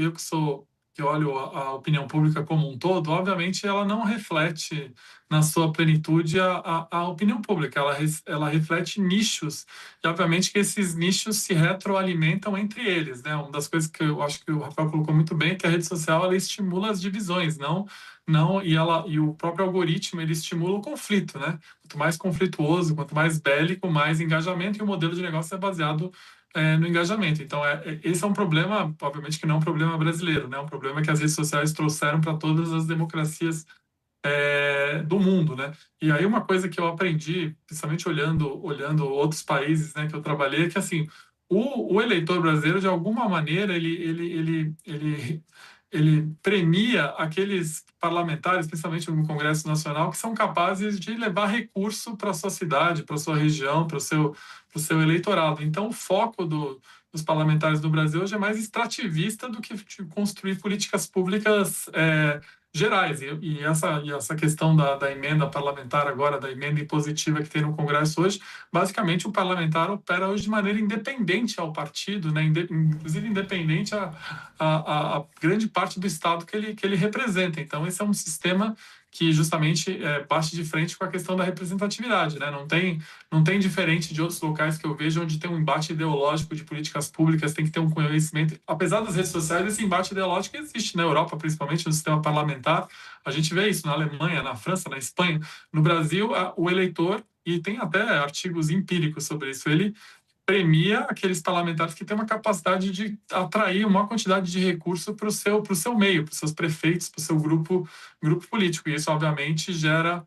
que olho a opinião pública como um todo, obviamente ela não reflete na sua plenitude a opinião pública, ela reflete nichos, e obviamente que esses nichos se retroalimentam entre eles, né? Uma das coisas que eu acho que o Rafael colocou muito bem é que a rede social ela estimula as divisões, e o próprio algoritmo ele estimula o conflito, né? Quanto mais conflituoso, quanto mais bélico, mais engajamento, e o modelo de negócio é baseado no engajamento. Então, esse é um problema, obviamente que não é um problema brasileiro, né? É um problema que as redes sociais trouxeram para todas as democracias do mundo, né? E aí uma coisa que eu aprendi, principalmente olhando outros países, né, que eu trabalhei, é que assim, o eleitor brasileiro, de alguma maneira, ele premia aqueles parlamentares, principalmente no Congresso Nacional, que são capazes de levar recurso para a sua cidade, para a sua região, para o seu eleitorado. Então, o foco dos parlamentares do Brasil hoje é mais extrativista do que de construir políticas públicas gerais. E essa questão da emenda parlamentar agora, da emenda impositiva que tem no Congresso hoje, basicamente o parlamentar opera hoje de maneira independente ao partido, né? Inclusive independente a grande parte do Estado que ele representa. Então, esse é um sistema que justamente bate de frente com a questão da representatividade, né? Não tem diferente de outros locais que eu vejo onde tem um embate ideológico de políticas públicas, tem que ter um conhecimento. Apesar das redes sociais, esse embate ideológico existe na Europa, principalmente no sistema parlamentar. A gente vê isso na Alemanha, na França, na Espanha. No Brasil, o eleitor, e tem até artigos empíricos sobre isso, ele premia aqueles parlamentares que têm uma capacidade de atrair uma quantidade de recurso para o seu meio, para os seus prefeitos, para o seu grupo político. E isso, obviamente, gera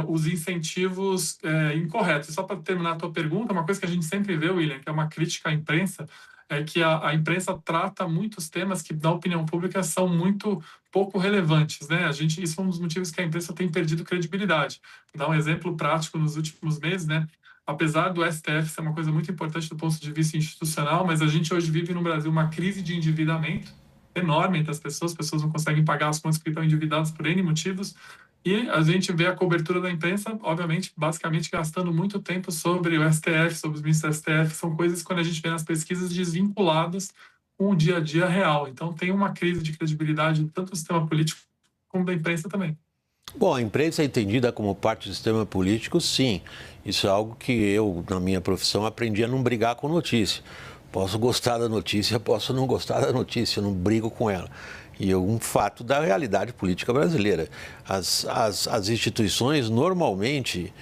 os incentivos incorretos. E só para terminar a tua pergunta, uma coisa que a gente sempre vê, William, que é uma crítica à imprensa, é que a imprensa trata muitos temas que, na opinião pública, são muito pouco relevantes, né? Isso é um dos motivos que a imprensa tem perdido credibilidade. Vou dar um exemplo prático nos últimos meses, né? Apesar do STF ser uma coisa muito importante do ponto de vista institucional, mas a gente hoje vive no Brasil uma crise de endividamento enorme entre as pessoas não conseguem pagar as contas porque estão endividadas por N motivos, e a gente vê a cobertura da imprensa, obviamente, basicamente gastando muito tempo sobre o STF, sobre os ministros do STF, são coisas que quando a gente vê nas pesquisas desvinculadas com o dia a dia real. Então tem uma crise de credibilidade tanto do sistema político como da imprensa também. Bom, a imprensa é entendida como parte do sistema político, sim. Isso é algo que eu, na minha profissão, aprendi a não brigar com notícia. Posso gostar da notícia, posso não gostar da notícia, eu não brigo com ela. E é um fato da realidade política brasileira. As instituições, normalmente,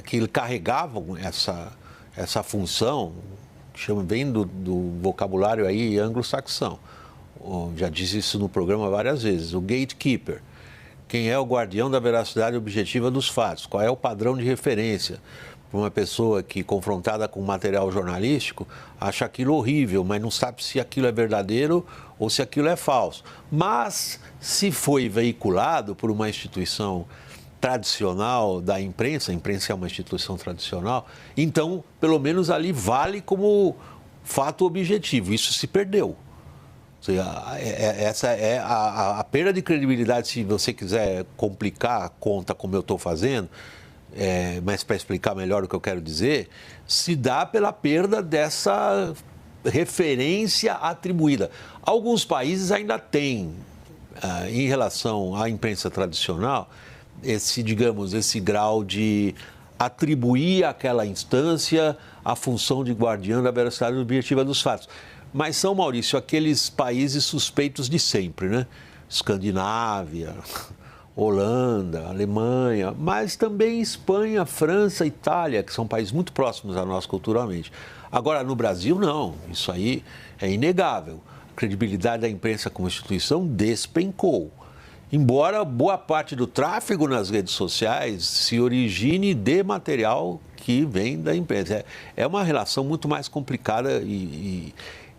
que carregavam essa função, vem do vocabulário aí anglo-saxão. Já disse isso no programa várias vezes, o gatekeeper. Quem é o guardião da veracidade objetiva dos fatos? Qual é o padrão de referência? Para uma pessoa que, confrontada com material jornalístico, acha aquilo horrível, mas não sabe se aquilo é verdadeiro ou se aquilo é falso. Mas, se foi veiculado por uma instituição tradicional da imprensa, a imprensa é uma instituição tradicional, então, pelo menos ali vale como fato objetivo. Isso se perdeu. Essa é a perda de credibilidade, se você quiser complicar a conta como eu estou fazendo, mas para explicar melhor o que eu quero dizer, se dá pela perda dessa referência atribuída. Alguns países ainda têm, em relação à imprensa tradicional, esse grau de atribuir àquela instância a função de guardiã da veracidade objetiva dos fatos. Mas são, Maurício, aqueles países suspeitos de sempre, né? Escandinávia, Holanda, Alemanha, mas também Espanha, França, Itália, que são países muito próximos a nós culturalmente. Agora, no Brasil, não. Isso aí é inegável. A credibilidade da imprensa como instituição despencou. Embora boa parte do tráfego nas redes sociais se origine de material que vem da imprensa. É uma relação muito mais complicada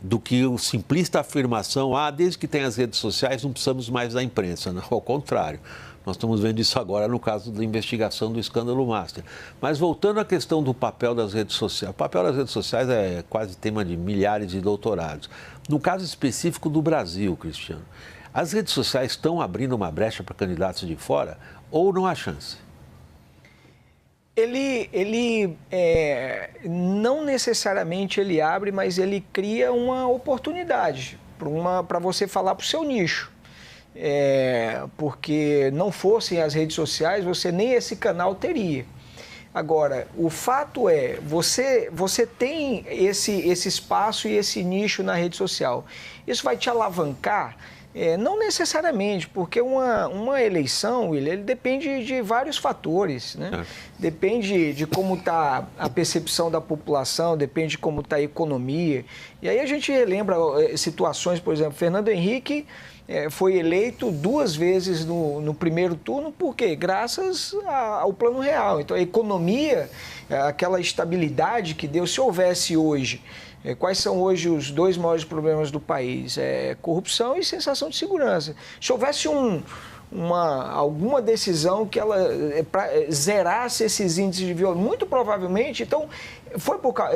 do que o simplista afirmação, desde que tem as redes sociais não precisamos mais da imprensa. Não, ao contrário. Nós estamos vendo isso agora no caso da investigação do escândalo Master. Mas voltando à questão do papel das redes sociais. O papel das redes sociais é quase tema de milhares de doutorados. No caso específico do Brasil, Cristiano, as redes sociais estão abrindo uma brecha para candidatos de fora ou não há chance? Não necessariamente ele abre, mas ele cria uma oportunidade para você falar para o seu nicho. Porque não fossem as redes sociais, você nem esse canal teria. Agora, o fato é, você tem esse espaço e esse nicho na rede social. Isso vai te alavancar? Não necessariamente, porque uma eleição, ele depende de vários fatores, né? Depende de como está a percepção da população, depende de como está a economia. E aí a gente lembra situações, por exemplo, Fernando Henrique foi eleito 2 vezes no primeiro turno, por quê? Graças ao Plano Real. Então a economia, aquela estabilidade que deu, se houvesse hoje... Quais são hoje os 2 maiores problemas do país? Corrupção e sensação de segurança. Se houvesse alguma decisão que ela zerasse esses índices de violência, muito provavelmente, então,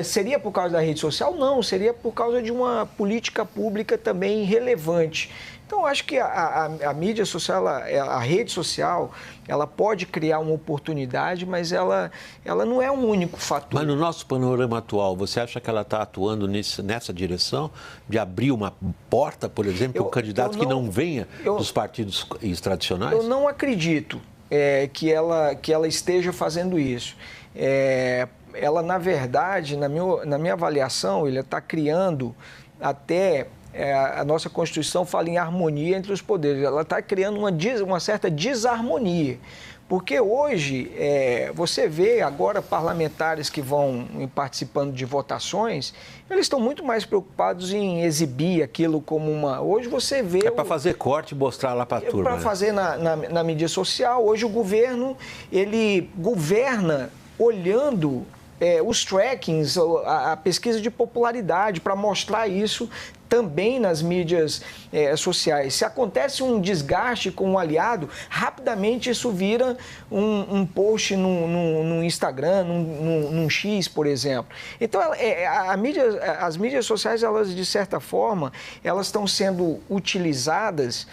seria por causa da rede social? Não, seria por causa de uma política pública também relevante. Então, acho que a mídia social, a rede social, ela pode criar uma oportunidade, mas ela não é um único fator. Mas no nosso panorama atual, você acha que ela está atuando nessa direção de abrir uma porta, por exemplo, para um candidato que não venha dos partidos tradicionais? Eu não acredito que ela esteja fazendo isso. Ela, na verdade, na minha avaliação, ele está criando até... a nossa Constituição fala em harmonia entre os poderes. Ela está criando uma certa desarmonia. Porque hoje, você vê agora parlamentares que vão participando de votações, eles estão muito mais preocupados em exibir aquilo como uma... Hoje você vê... para fazer corte e mostrar lá para a turma. Para fazer na mídia social. Hoje o governo, ele governa olhando... os trackings, a pesquisa de popularidade, para mostrar isso também nas mídias sociais. Se acontece um desgaste com um aliado, rapidamente isso vira um post no Instagram, num X, por exemplo. Então, as mídias sociais, elas, de certa forma, elas estão sendo utilizadas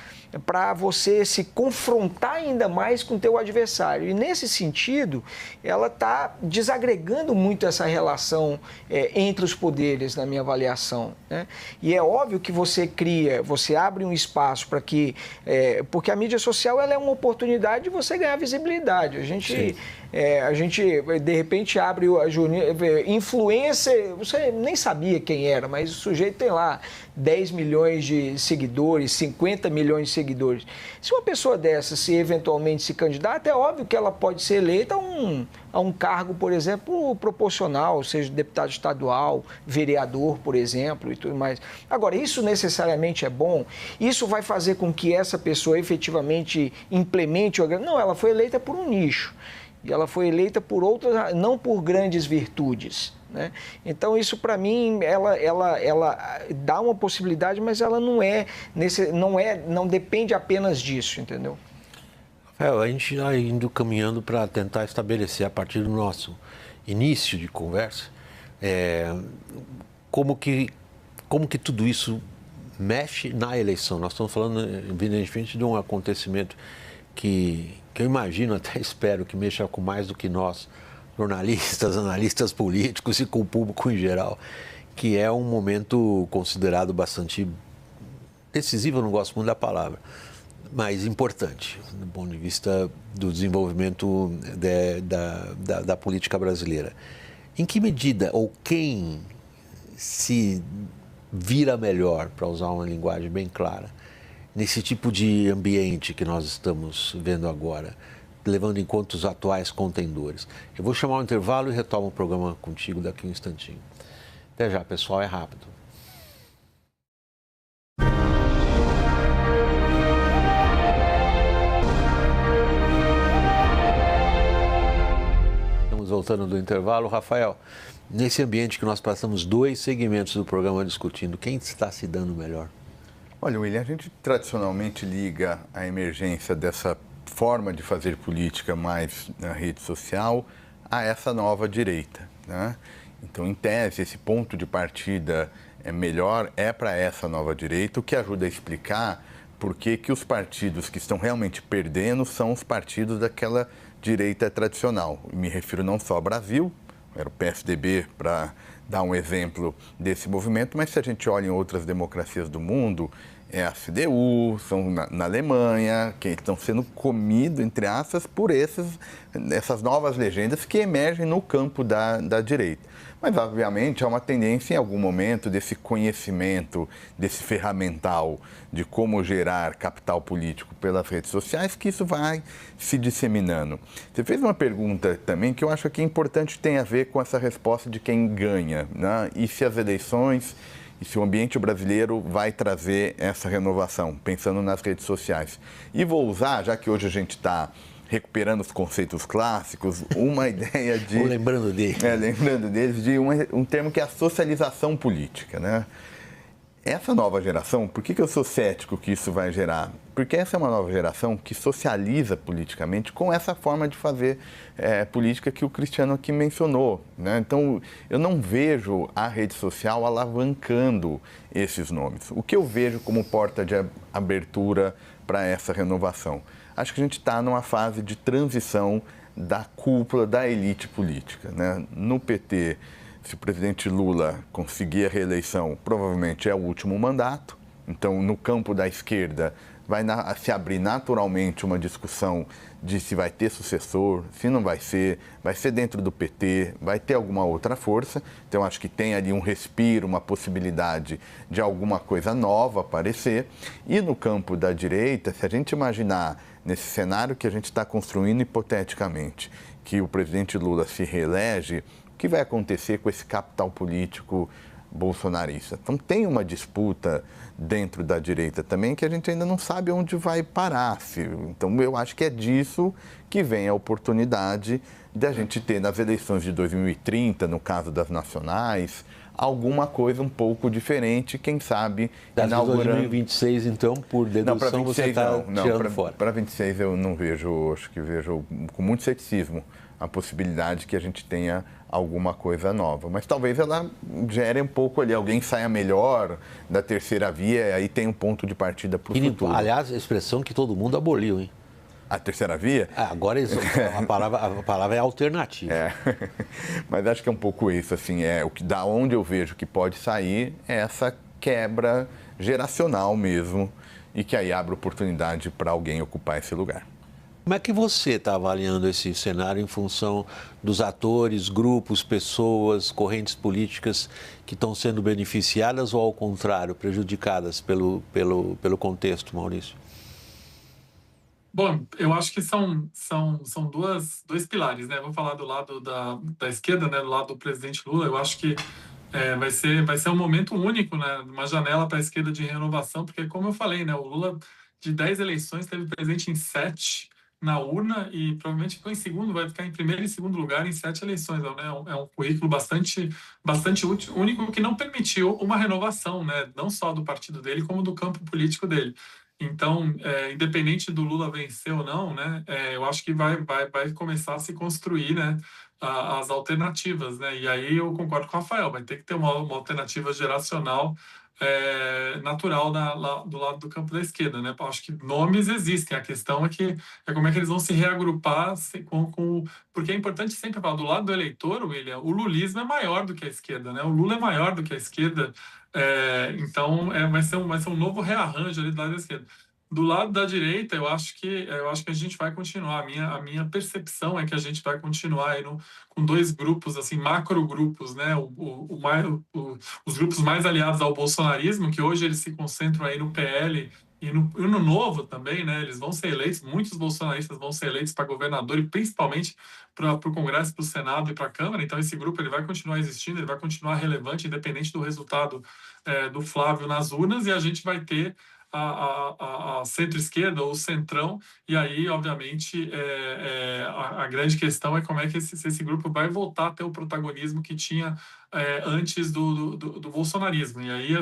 para você se confrontar ainda mais com o teu adversário. E, nesse sentido, ela está desagregando muito essa relação entre os poderes, na minha avaliação, né? E é óbvio que você abre um espaço para que... porque a mídia social, ela é uma oportunidade de você ganhar visibilidade. A gente, de repente, abre a influencer, você nem sabia quem era, mas o sujeito tem lá 10 milhões de seguidores, 50 milhões de seguidores. Se uma pessoa dessa se eventualmente se candidata, é óbvio que ela pode ser eleita a um cargo, por exemplo, proporcional, seja deputado estadual, vereador, por exemplo, e tudo mais. Agora, isso necessariamente é bom? Isso vai fazer com que essa pessoa efetivamente implemente... Não, ela foi eleita por um nicho. E ela foi eleita por outras, não por grandes virtudes, né? Então, isso, para mim, ela dá uma possibilidade, mas ela não depende apenas disso, entendeu? Rafael, a gente está indo caminhando para tentar estabelecer, a partir do nosso início de conversa, como que tudo isso mexe na eleição. Nós estamos falando, evidentemente, de um acontecimento que eu imagino, até espero, que mexa com mais do que nós, jornalistas, analistas políticos e com o público em geral, que é um momento considerado bastante decisivo, eu não gosto muito da palavra, mais importante do ponto de vista do desenvolvimento da política brasileira. Em que medida ou quem se vira melhor, para usar uma linguagem bem clara, nesse tipo de ambiente que nós estamos vendo agora, levando em conta os atuais contendores? Eu vou chamar um intervalo e retomo o programa contigo daqui a um instantinho. Até já, pessoal, é rápido. Voltando do intervalo, Rafael, nesse ambiente que nós passamos 2 segmentos do programa discutindo, quem está se dando melhor? Olha, William, a gente tradicionalmente liga a emergência dessa forma de fazer política mais na rede social a essa nova direita, né? Então, em tese, esse ponto de partida melhor é para essa nova direita, o que ajuda a explicar por que os partidos que estão realmente perdendo são os partidos daquela direita tradicional. Me refiro não só ao Brasil, era o PSDB para dar um exemplo desse movimento, mas se a gente olha em outras democracias do mundo, é a CDU, são na Alemanha, que estão sendo comidos, entre aspas, por essas novas legendas que emergem no campo da direita. Mas, obviamente, há uma tendência em algum momento desse conhecimento, desse ferramental de como gerar capital político pelas redes sociais, que isso vai se disseminando. Você fez uma pergunta também que eu acho que é importante, tem a ver com essa resposta de quem ganha, né? E se as eleições, e se o ambiente brasileiro vai trazer essa renovação, pensando nas redes sociais. E vou usar, já que hoje a gente está recuperando os conceitos clássicos, uma ideia de... lembrando deles. Lembrando deles, de um termo que é a socialização política, né? Essa nova geração, por que eu sou cético que isso vai gerar? Porque essa é uma nova geração que socializa politicamente com essa forma de fazer política que o Cristiano aqui mencionou, né? Então, eu não vejo a rede social alavancando esses nomes. O que eu vejo como porta de abertura para essa renovação? Acho que a gente está numa fase de transição da cúpula, da elite política, né? No PT, se o presidente Lula conseguir a reeleição, provavelmente é o último mandato. Então, no campo da esquerda, vai se abrir naturalmente uma discussão de se vai ter sucessor, se não vai ser dentro do PT, vai ter alguma outra força. Então, acho que tem ali um respiro, uma possibilidade de alguma coisa nova aparecer. E no campo da direita, se a gente imaginar nesse cenário que a gente está construindo hipoteticamente, que o presidente Lula se reelege, o que vai acontecer com esse capital político bolsonarista? Então, tem uma disputa dentro da direita também que a gente ainda não sabe onde vai parar. Então, eu acho que é disso que vem a oportunidade de a gente ter nas eleições de 2030, no caso das nacionais, alguma coisa um pouco diferente, quem sabe inaugurando... 2026, então, por dedução, não, 26, você está tirando fora. Para 26 eu não vejo, acho que vejo com muito ceticismo a possibilidade que a gente tenha alguma coisa nova. Mas talvez ela gere um pouco ali, alguém saia melhor da terceira via e aí tem um ponto de partida para o futuro. Aliás, a expressão que todo mundo aboliu, hein? A terceira via? Agora a palavra é alternativa. Mas acho que é um pouco isso, assim, da onde eu vejo que pode sair é essa quebra geracional mesmo e que aí abre oportunidade para alguém ocupar esse lugar. Como é que você está avaliando esse cenário em função dos atores, grupos, pessoas, correntes políticas que estão sendo beneficiadas ou, ao contrário, prejudicadas pelo contexto, Maurício? Bom, eu acho que são dois pilares, né? Vamos falar do lado da esquerda, né? Do lado do presidente Lula. Eu acho que vai ser um momento único, né? Uma janela para a esquerda de renovação, porque, como eu falei, né? O Lula, de 10 eleições, teve presente em 7 na urna e provavelmente ficou em segundo, vai ficar em primeiro e segundo lugar em 7 eleições. Né? É um currículo bastante único que não permitiu uma renovação, né? Não só do partido dele, como do campo político dele. Então, independente do Lula vencer ou não, né, eu acho que vai começar a se construir, né, as alternativas, né? E aí eu concordo com o Rafael, vai ter que ter uma alternativa geracional natural do lado do campo da esquerda, né? Eu acho que nomes existem, a questão é como é que eles vão se reagrupar porque é importante sempre falar do lado do eleitor, William, o lulismo é maior do que a esquerda, né? O Lula é maior do que a esquerda, então vai ser um novo rearranjo ali do lado da esquerda. Do lado da direita, eu acho que a gente vai continuar. A minha percepção é que a gente vai continuar aí com dois grupos, assim, macro grupos, né? Os grupos mais aliados ao bolsonarismo, que hoje eles se concentram aí no PL e no Novo também, né? Eles vão ser eleitos, muitos bolsonaristas vão ser eleitos para governador e principalmente para o Congresso, para o Senado e para a Câmara. Então, esse grupo ele vai continuar existindo, ele vai continuar relevante, independente do resultado do Flávio nas urnas, e a gente vai ter a centro-esquerda ou centrão, e aí, obviamente, a grande questão é como é que esse grupo vai voltar a ter o protagonismo que tinha antes do bolsonarismo. E aí,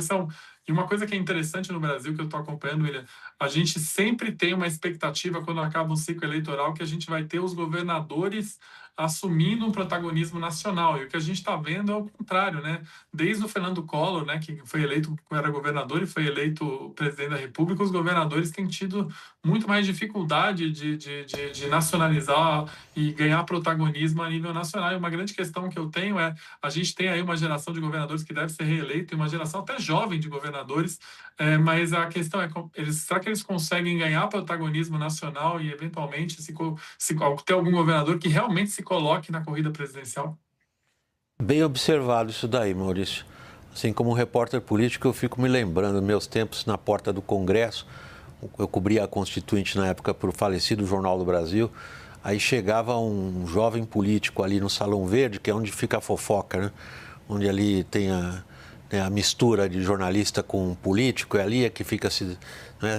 e uma coisa que é interessante no Brasil, que eu estou acompanhando, William, a gente sempre tem uma expectativa, quando acaba um ciclo eleitoral, que a gente vai ter os governadores assumindo um protagonismo nacional. E o que a gente está vendo é o contrário, né? Desde o Fernando Collor, né, que foi eleito, era governador e foi eleito presidente da República, os governadores têm tido muito mais dificuldade de nacionalizar e ganhar protagonismo a nível nacional. E uma grande questão que eu tenho a gente tem aí uma geração de governadores que deve ser reeleita e uma geração até jovem de governadores, mas a questão é, será que eles conseguem ganhar protagonismo nacional e, eventualmente, se ter algum governador que realmente se coloque na corrida presidencial? Bem observado isso daí, Maurício. Assim, como repórter político, eu fico me lembrando dos meus tempos na porta do Congresso. Eu cobria a Constituinte na época para o falecido Jornal do Brasil. Aí chegava um jovem político ali no Salão Verde, que é onde fica a fofoca, né? Onde ali tem a mistura de jornalista com político, e ali é que fica se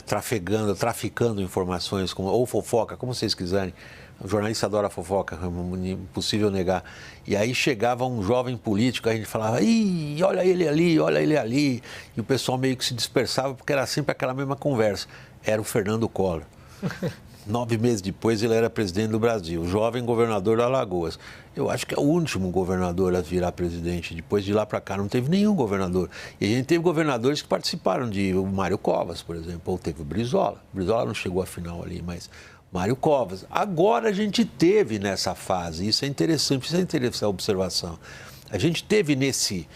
traficando informações, ou fofoca, como vocês quiserem. O jornalista adora fofoca, é impossível negar. E aí chegava um jovem político, a gente falava, ih, olha ele ali, olha ele ali. E o pessoal meio que se dispersava, porque era sempre aquela mesma conversa. Era o Fernando Collor. 9 meses depois ele era presidente do Brasil, jovem governador da Alagoas. Eu acho que é o último governador a virar presidente. Depois de lá para cá não teve nenhum governador. E a gente teve governadores que participaram o Mário Covas, por exemplo, ou teve o Brizola. O Brizola não chegou à final ali, mas Mário Covas. Agora a gente teve nessa fase, isso é interessante, precisa interessar a observação. A gente teve nesse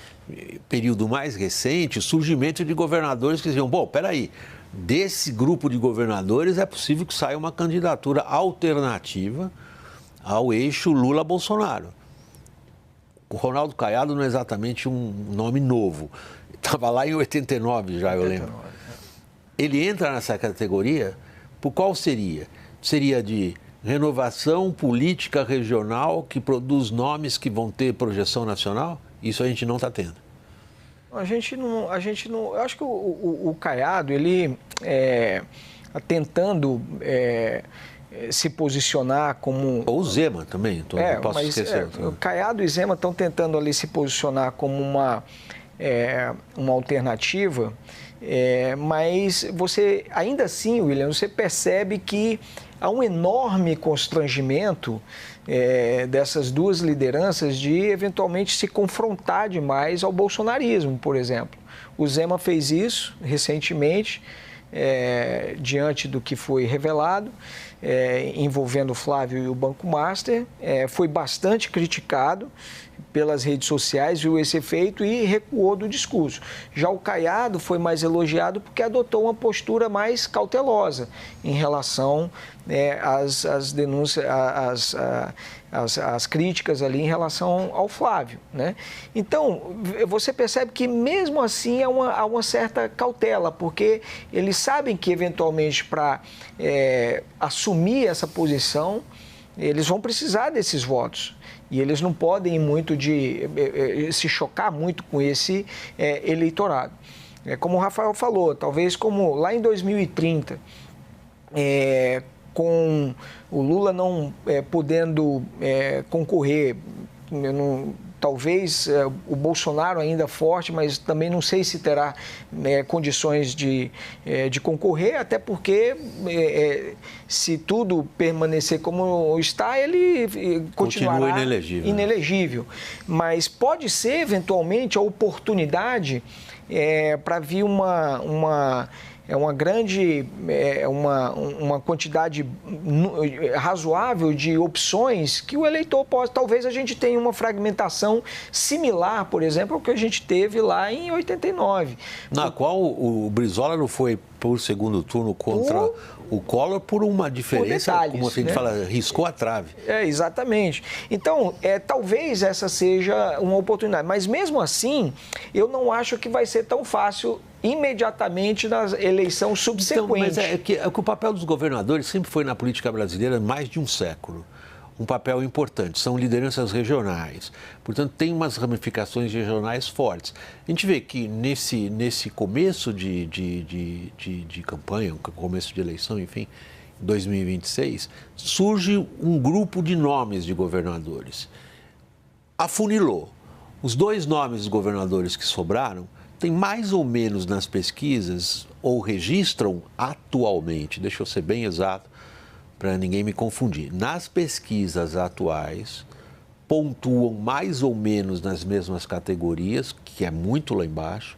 período mais recente o surgimento de governadores que diziam, bom, peraí, desse grupo de governadores é possível que saia uma candidatura alternativa ao eixo Lula-Bolsonaro. O Ronaldo Caiado não é exatamente um nome novo. Estava lá em 89 já, eu lembro. Ele entra nessa categoria, por qual seria? Seria de renovação política regional que produz nomes que vão ter projeção nacional? Isso a gente não está tendo. A gente não. Eu acho que o Caiado, ele tentando se posicionar como. Ou o Zema também, não posso esquecer. O Caiado e Zema estão tentando ali se posicionar como uma alternativa, mas você, ainda assim, William, você percebe que há um enorme constrangimento dessas duas lideranças de eventualmente se confrontar demais ao bolsonarismo, por exemplo. O Zema fez isso recentemente, diante do que foi revelado, envolvendo o Flávio e o Banco Master, foi bastante criticado pelas redes sociais, viu esse efeito e recuou do discurso. Já o Caiado foi mais elogiado porque adotou uma postura mais cautelosa em relação às denúncias, às críticas ali em relação ao Flávio, né? Então, você percebe que mesmo assim há uma certa cautela, porque eles sabem que eventualmente para assumir essa posição, eles vão precisar desses votos. E eles não podem se chocar muito com esse eleitorado. Como o Rafael falou, talvez como lá em 2030, com o Lula não podendo concorrer, talvez o Bolsonaro ainda forte, mas também não sei se terá condições de concorrer, até porque se tudo permanecer como está, ele continuará inelegível. Mas pode ser, eventualmente, a oportunidade para vir uma grande, uma quantidade razoável de opções que o eleitor pode. Talvez a gente tenha uma fragmentação similar, por exemplo, ao que a gente teve lá em 89. Na qual o Brizola não foi por segundo turno contra o Collor por uma diferença, detalhes, como a gente fala, riscou a trave. Exatamente. Então, talvez essa seja uma oportunidade. Mas mesmo assim, eu não acho que vai ser tão fácil imediatamente na eleição subsequente. Então, mas é que o papel dos governadores sempre foi na política brasileira mais de um século. Um papel importante, são lideranças regionais, portanto tem umas ramificações regionais fortes. A gente vê que nesse começo de campanha, começo de eleição, enfim, 2026, surge um grupo de nomes de governadores. Afunilou. Os 2 nomes dos governadores que sobraram têm mais ou menos nas pesquisas, ou registram atualmente, deixa eu ser bem exato, para ninguém me confundir. Nas pesquisas atuais, pontuam mais ou menos nas mesmas categorias, que é muito lá embaixo,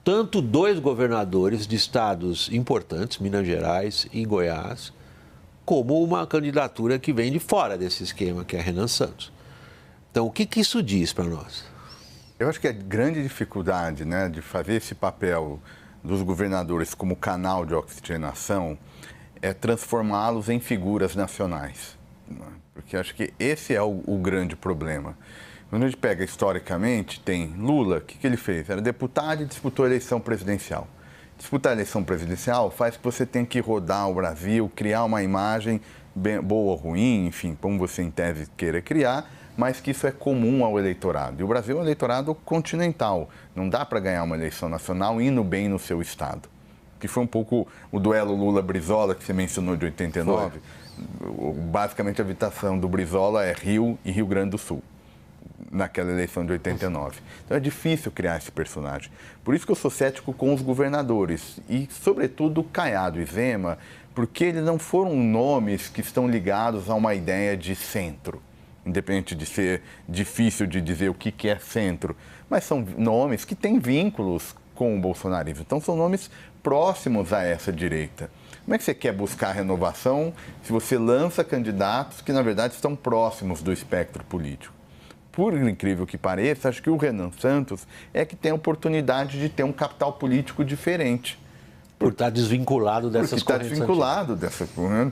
tanto 2 governadores de estados importantes, Minas Gerais e Goiás, como uma candidatura que vem de fora desse esquema, que é Renan Santos. Então, o que isso diz para nós? Eu acho que a grande dificuldade, né, de fazer esse papel dos governadores como canal de oxigenação é transformá-los em figuras nacionais, porque acho que esse é o grande problema. Quando a gente pega historicamente, tem Lula, o que ele fez? Era deputado e disputou a eleição presidencial. Disputar a eleição presidencial faz que você tenha que rodar o Brasil, criar uma imagem boa ou ruim, enfim, como você em tese queira criar, mas que isso é comum ao eleitorado. E o Brasil é um eleitorado continental, não dá para ganhar uma eleição nacional indo bem no seu estado. Que foi um pouco o duelo Lula-Brizola, que você mencionou, de 89. Basicamente, a votação do Brizola é Rio e Rio Grande do Sul, naquela eleição de 89. Então, é difícil criar esse personagem. Por isso que eu sou cético com os governadores, e, sobretudo, Caiado e Zema, porque eles não foram nomes que estão ligados a uma ideia de centro, independente de ser difícil de dizer o que é centro, mas são nomes que têm vínculos com o bolsonarismo. Então, são nomes próximos a essa direita. Como é que você quer buscar renovação se você lança candidatos que, na verdade, estão próximos do espectro político? Por incrível que pareça, acho que o Renan Santos é que tem a oportunidade de ter um capital político diferente. Por estar desvinculado dessas correntes. Desvinculado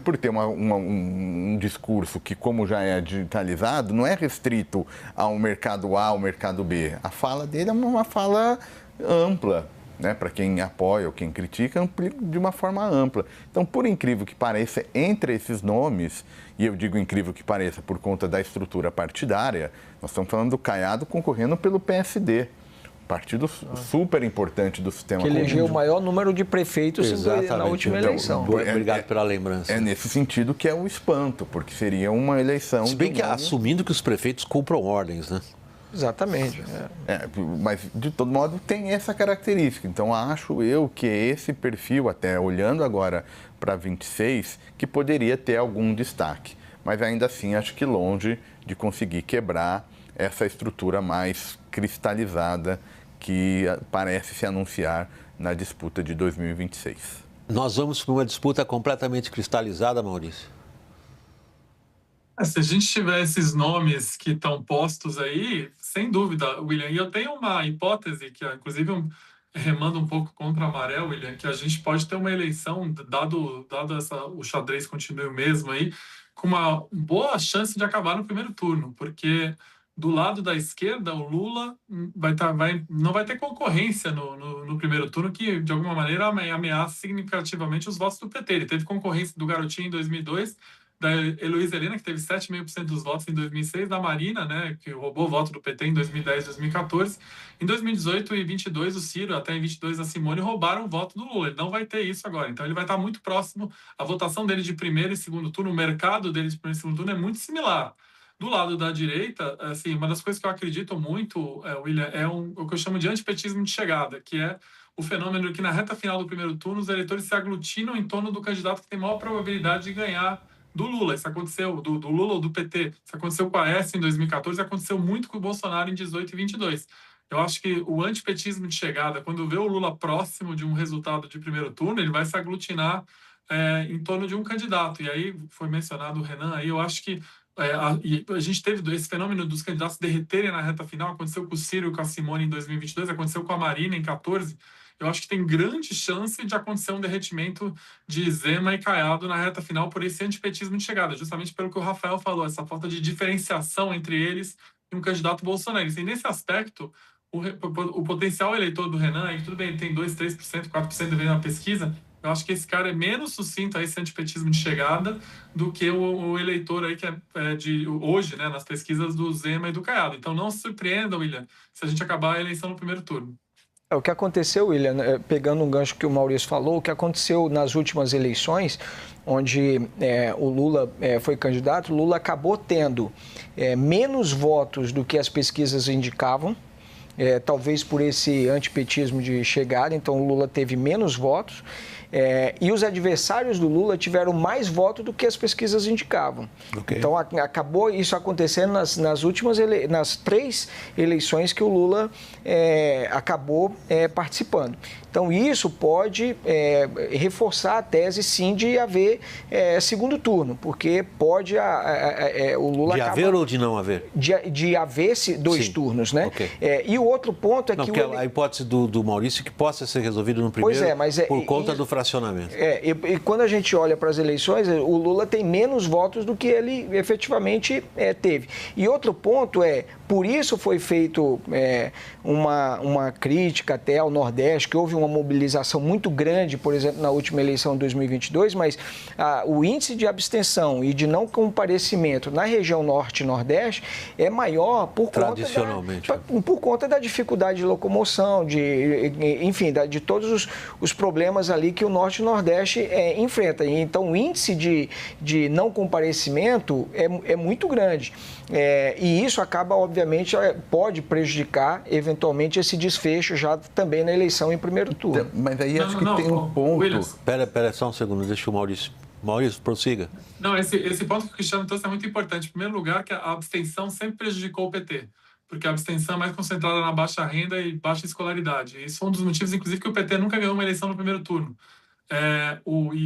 por ter um discurso que, como já é digitalizado, não é restrito ao mercado A, ao mercado B. A fala dele é uma fala ampla, né, para quem apoia ou quem critica, de uma forma ampla. Então, por incrível que pareça, entre esses nomes, e eu digo incrível que pareça por conta da estrutura partidária, nós estamos falando do Caiado concorrendo pelo PSD, partido super importante do sistema que elegeu o maior número de prefeitos na última eleição. Obrigado pela lembrança. É nesse sentido que é um espanto, porque seria uma eleição... Se bem que assumindo que os prefeitos cumpram ordens, né? Exatamente. Mas, de todo modo, tem essa característica. Então, acho eu que esse perfil, até olhando agora para 26, que poderia ter algum destaque. Mas, ainda assim, acho que longe de conseguir quebrar essa estrutura mais cristalizada que parece se anunciar na disputa de 2026. Nós vamos para uma disputa completamente cristalizada, Maurício? Se a gente tiver esses nomes que estão postos aí, sem dúvida, William. E eu tenho uma hipótese que, inclusive, remando um pouco contra a maré, William, que a gente pode ter uma eleição, dado o xadrez continue o mesmo aí, com uma boa chance de acabar no primeiro turno, porque do lado da esquerda, o Lula não vai ter concorrência no primeiro turno, que, de alguma maneira, ameaça significativamente os votos do PT. Ele teve concorrência do Garotinho em 2002, da Heloísa Helena, que teve 7,5% dos votos em 2006, da Marina, né, que roubou o voto do PT em 2010 e 2014. Em 2018 e 2022, o Ciro, até em 2022, a Simone, roubaram o voto do Lula. Ele não vai ter isso agora. Então, ele vai estar muito próximo. A votação dele de primeiro e segundo turno, o mercado dele de primeiro e segundo turno é muito similar. Do lado da direita, assim, uma das coisas que eu acredito muito, William, é o que eu chamo de antipetismo de chegada, que é o fenômeno que, na reta final do primeiro turno, os eleitores se aglutinam em torno do candidato que tem maior probabilidade de ganhar do Lula. Isso aconteceu, do Lula ou do PT. Isso aconteceu com a Aécio em 2014 e aconteceu muito com o Bolsonaro em 18 e 22. eu acho que o antipetismo de chegada, quando vê o Lula próximo de um resultado de primeiro turno, ele vai se aglutinar em torno de um candidato. E aí foi mencionado o Renan, aí eu acho que a gente teve esse fenômeno dos candidatos derreterem na reta final, aconteceu com o Ciro e com a Simone em 2022, aconteceu com a Marina em 2014. Eu acho que tem grande chance de acontecer um derretimento de Zema e Caiado na reta final por esse antipetismo de chegada, justamente pelo que o Rafael falou, essa falta de diferenciação entre eles e um candidato bolsonarista. E nesse aspecto, o potencial eleitor do Renan, e tudo bem, ele tem 2%, 3%, 4% de na pesquisa, eu acho que esse cara é menos sucinto a esse antipetismo de chegada do que o eleitor aí que é de hoje, né, nas pesquisas do Zema e do Caiado. Então não se surpreenda, William, se a gente acabar a eleição no primeiro turno. O que aconteceu, William, pegando um gancho que o Maurício falou, o que aconteceu nas últimas eleições, onde o Lula foi candidato, o Lula acabou tendo menos votos do que as pesquisas indicavam, talvez por esse antipetismo de chegada, então o Lula teve menos votos. E os adversários do Lula tiveram mais votos do que as pesquisas indicavam. Okay. Então acabou isso acontecendo nas últimas nas 3 eleições que o Lula acabou participando. Então isso pode reforçar a tese, sim, de haver segundo turno, porque pode o Lula de haver ou de não haver? De haver 2 turnos, né? Okay. E o outro ponto é que a hipótese do Maurício é que possa ser resolvido no primeiro por conta do fracionamento. E quando a gente olha para as eleições, o Lula tem menos votos do que ele efetivamente teve. E outro ponto por isso foi feito uma crítica até ao Nordeste, que houve uma mobilização muito grande, por exemplo, na última eleição de 2022, mas o índice de abstenção e de não comparecimento na região Norte e Nordeste é maior por conta da dificuldade de locomoção, enfim, de todos os problemas ali que o Norte e o Nordeste enfrenta. Então, o índice de não comparecimento é muito grande. E isso acaba, obviamente, pode prejudicar, eventualmente, esse desfecho já também na eleição em primeiro turno. Mas aí acho que tem um ponto... Espera só um segundo, deixa o Maurício. Maurício, prossiga. Não, esse ponto que o Cristiano trouxe é muito importante. Em primeiro lugar, que a abstenção sempre prejudicou o PT, porque a abstenção é mais concentrada na baixa renda e baixa escolaridade. Isso é um dos motivos, inclusive, que o PT nunca ganhou uma eleição no primeiro turno.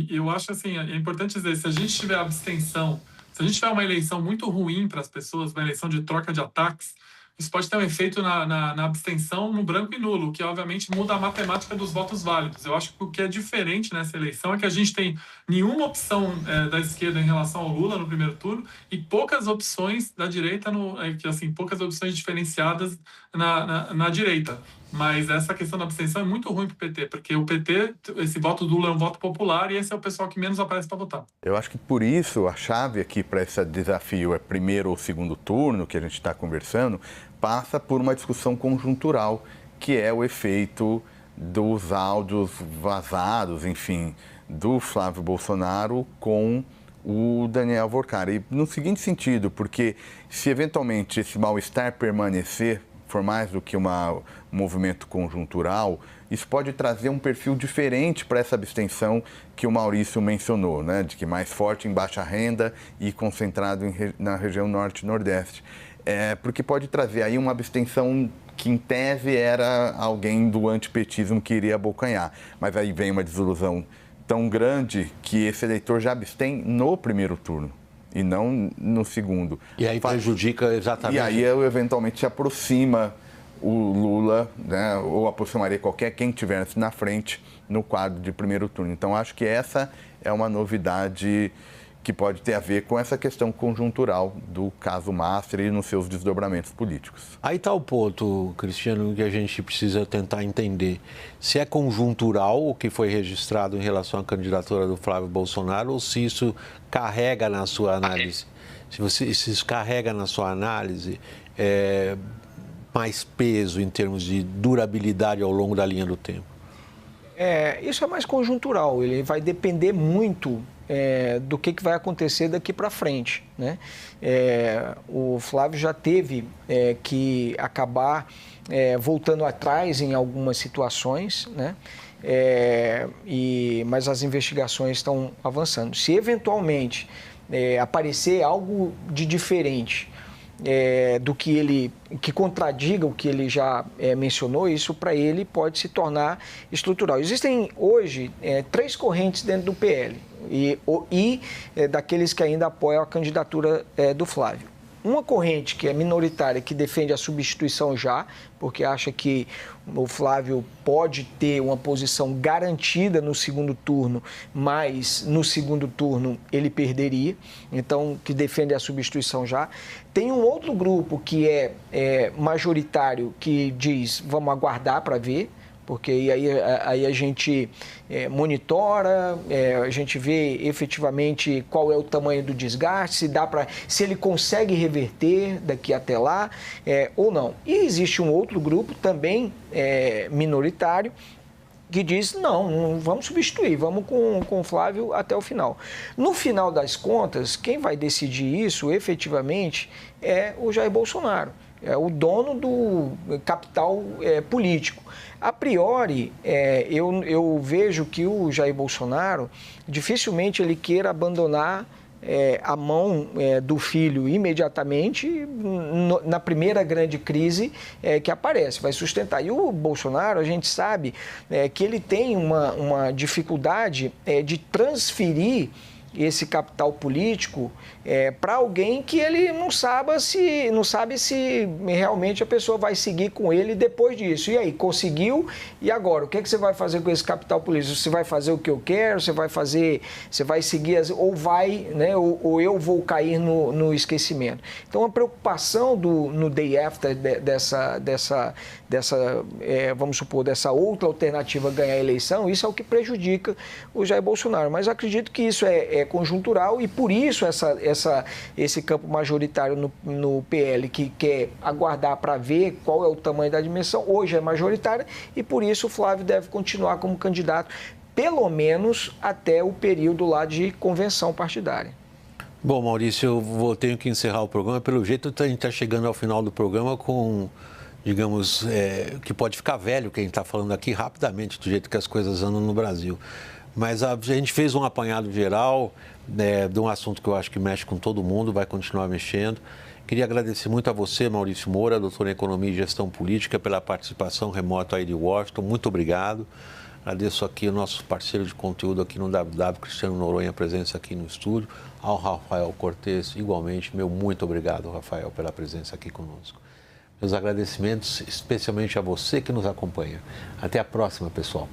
Eu acho assim, é importante dizer, se a gente tiver abstenção, se a gente tiver uma eleição muito ruim para as pessoas, uma eleição de troca de ataques, isso pode ter um efeito na abstenção no branco e nulo, que obviamente muda a matemática dos votos válidos. Eu acho que o que é diferente nessa eleição é que a gente tem nenhuma opção da esquerda em relação ao Lula no primeiro turno e poucas opções da direita, poucas opções diferenciadas na direita. Mas essa questão da abstenção é muito ruim para o PT, porque o PT, esse voto do Lula é um voto popular e esse é o pessoal que menos aparece para votar. Eu acho que por isso a chave aqui para esse desafio primeiro ou segundo turno, que a gente está conversando, passa por uma discussão conjuntural, que é o efeito dos áudios vazados, enfim, do Flávio Bolsonaro com o Daniel Vorkari. E no seguinte sentido, porque se eventualmente esse mal-estar permanecer, for mais do que um movimento conjuntural, isso pode trazer um perfil diferente para essa abstenção que o Maurício mencionou, né? De que mais forte em baixa renda e concentrado na região norte e nordeste. Porque pode trazer aí uma abstenção que, em tese, era alguém do antipetismo que iria abocanhar. Mas aí vem uma desilusão tão grande que esse eleitor já abstém no primeiro turno e não no segundo. E aí prejudica exatamente... E aí, eventualmente, se aproxima o Lula, né, ou aproximaria quem estivesse na frente no quadro de primeiro turno. Então, acho que essa é uma novidade que pode ter a ver com essa questão conjuntural do caso Master e nos seus desdobramentos políticos. Aí está o ponto, Cristiano, que a gente precisa tentar entender. Se é conjuntural o que foi registrado em relação à candidatura do Flávio Bolsonaro ou se isso carrega na sua análise. Se isso carrega na sua análise mais peso em termos de durabilidade ao longo da linha do tempo. Isso é mais conjuntural, ele vai depender muito do que vai acontecer daqui para frente, né? O Flávio já teve que acabar voltando atrás em algumas situações, né? Mas as investigações estão avançando. Se eventualmente aparecer algo de diferente do que contradiga o que ele já mencionou, isso para ele pode se tornar estrutural. Existem hoje 3 correntes dentro do PL e daqueles que ainda apoiam a candidatura do Flávio. Uma corrente que é minoritária, que defende a substituição já, porque acha que o Flávio pode ter uma posição garantida no segundo turno, mas no segundo turno ele perderia, então que defende a substituição já. Tem um outro grupo que é majoritário, que diz vamos aguardar para ver, porque aí a gente monitora, a gente vê efetivamente qual é o tamanho do desgaste, se ele consegue reverter daqui até lá ou não. E existe um outro grupo também minoritário que diz, não vamos substituir, vamos com o Flávio até o final. No final das contas, quem vai decidir isso efetivamente é o Jair Bolsonaro. É o dono do capital político. A priori, eu vejo que o Jair Bolsonaro, dificilmente ele queira abandonar a mão do filho imediatamente na primeira grande crise que aparece, vai sustentar. E o Bolsonaro, a gente sabe que ele tem uma dificuldade de transferir esse capital político para alguém que ele não sabe se realmente a pessoa vai seguir com ele depois disso. E aí, conseguiu, e agora? O que você vai fazer com esse capital político? Você vai fazer o que eu quero? Você vai seguir, ou vai, né, ou eu vou cair no esquecimento. Então, a preocupação no day after dessa vamos supor, dessa outra alternativa ganhar a eleição, isso é o que prejudica o Jair Bolsonaro. Mas acredito que isso é conjuntural e por isso esse campo majoritário no PL que quer aguardar para ver qual é o tamanho da dimensão, hoje é majoritária e por isso o Flávio deve continuar como candidato, pelo menos até o período lá de convenção partidária. Bom, Maurício, eu tenho que encerrar o programa. Pelo jeito, a gente está chegando ao final do programa com, digamos, que pode ficar velho, que a gente está falando aqui rapidamente, do jeito que as coisas andam no Brasil. Mas a gente fez um apanhado geral de um assunto que eu acho que mexe com todo mundo, vai continuar mexendo. Queria agradecer muito a você, Maurício Moura, doutor em Economia e Gestão Política, pela participação remota aí de Washington. Muito obrigado. Agradeço aqui o nosso parceiro de conteúdo aqui no WW, Cristiano Noronha, a presença aqui no estúdio. Ao Rafael Cortes, igualmente, meu muito obrigado, Rafael, pela presença aqui conosco. Meus agradecimentos especialmente a você que nos acompanha. Até a próxima, pessoal.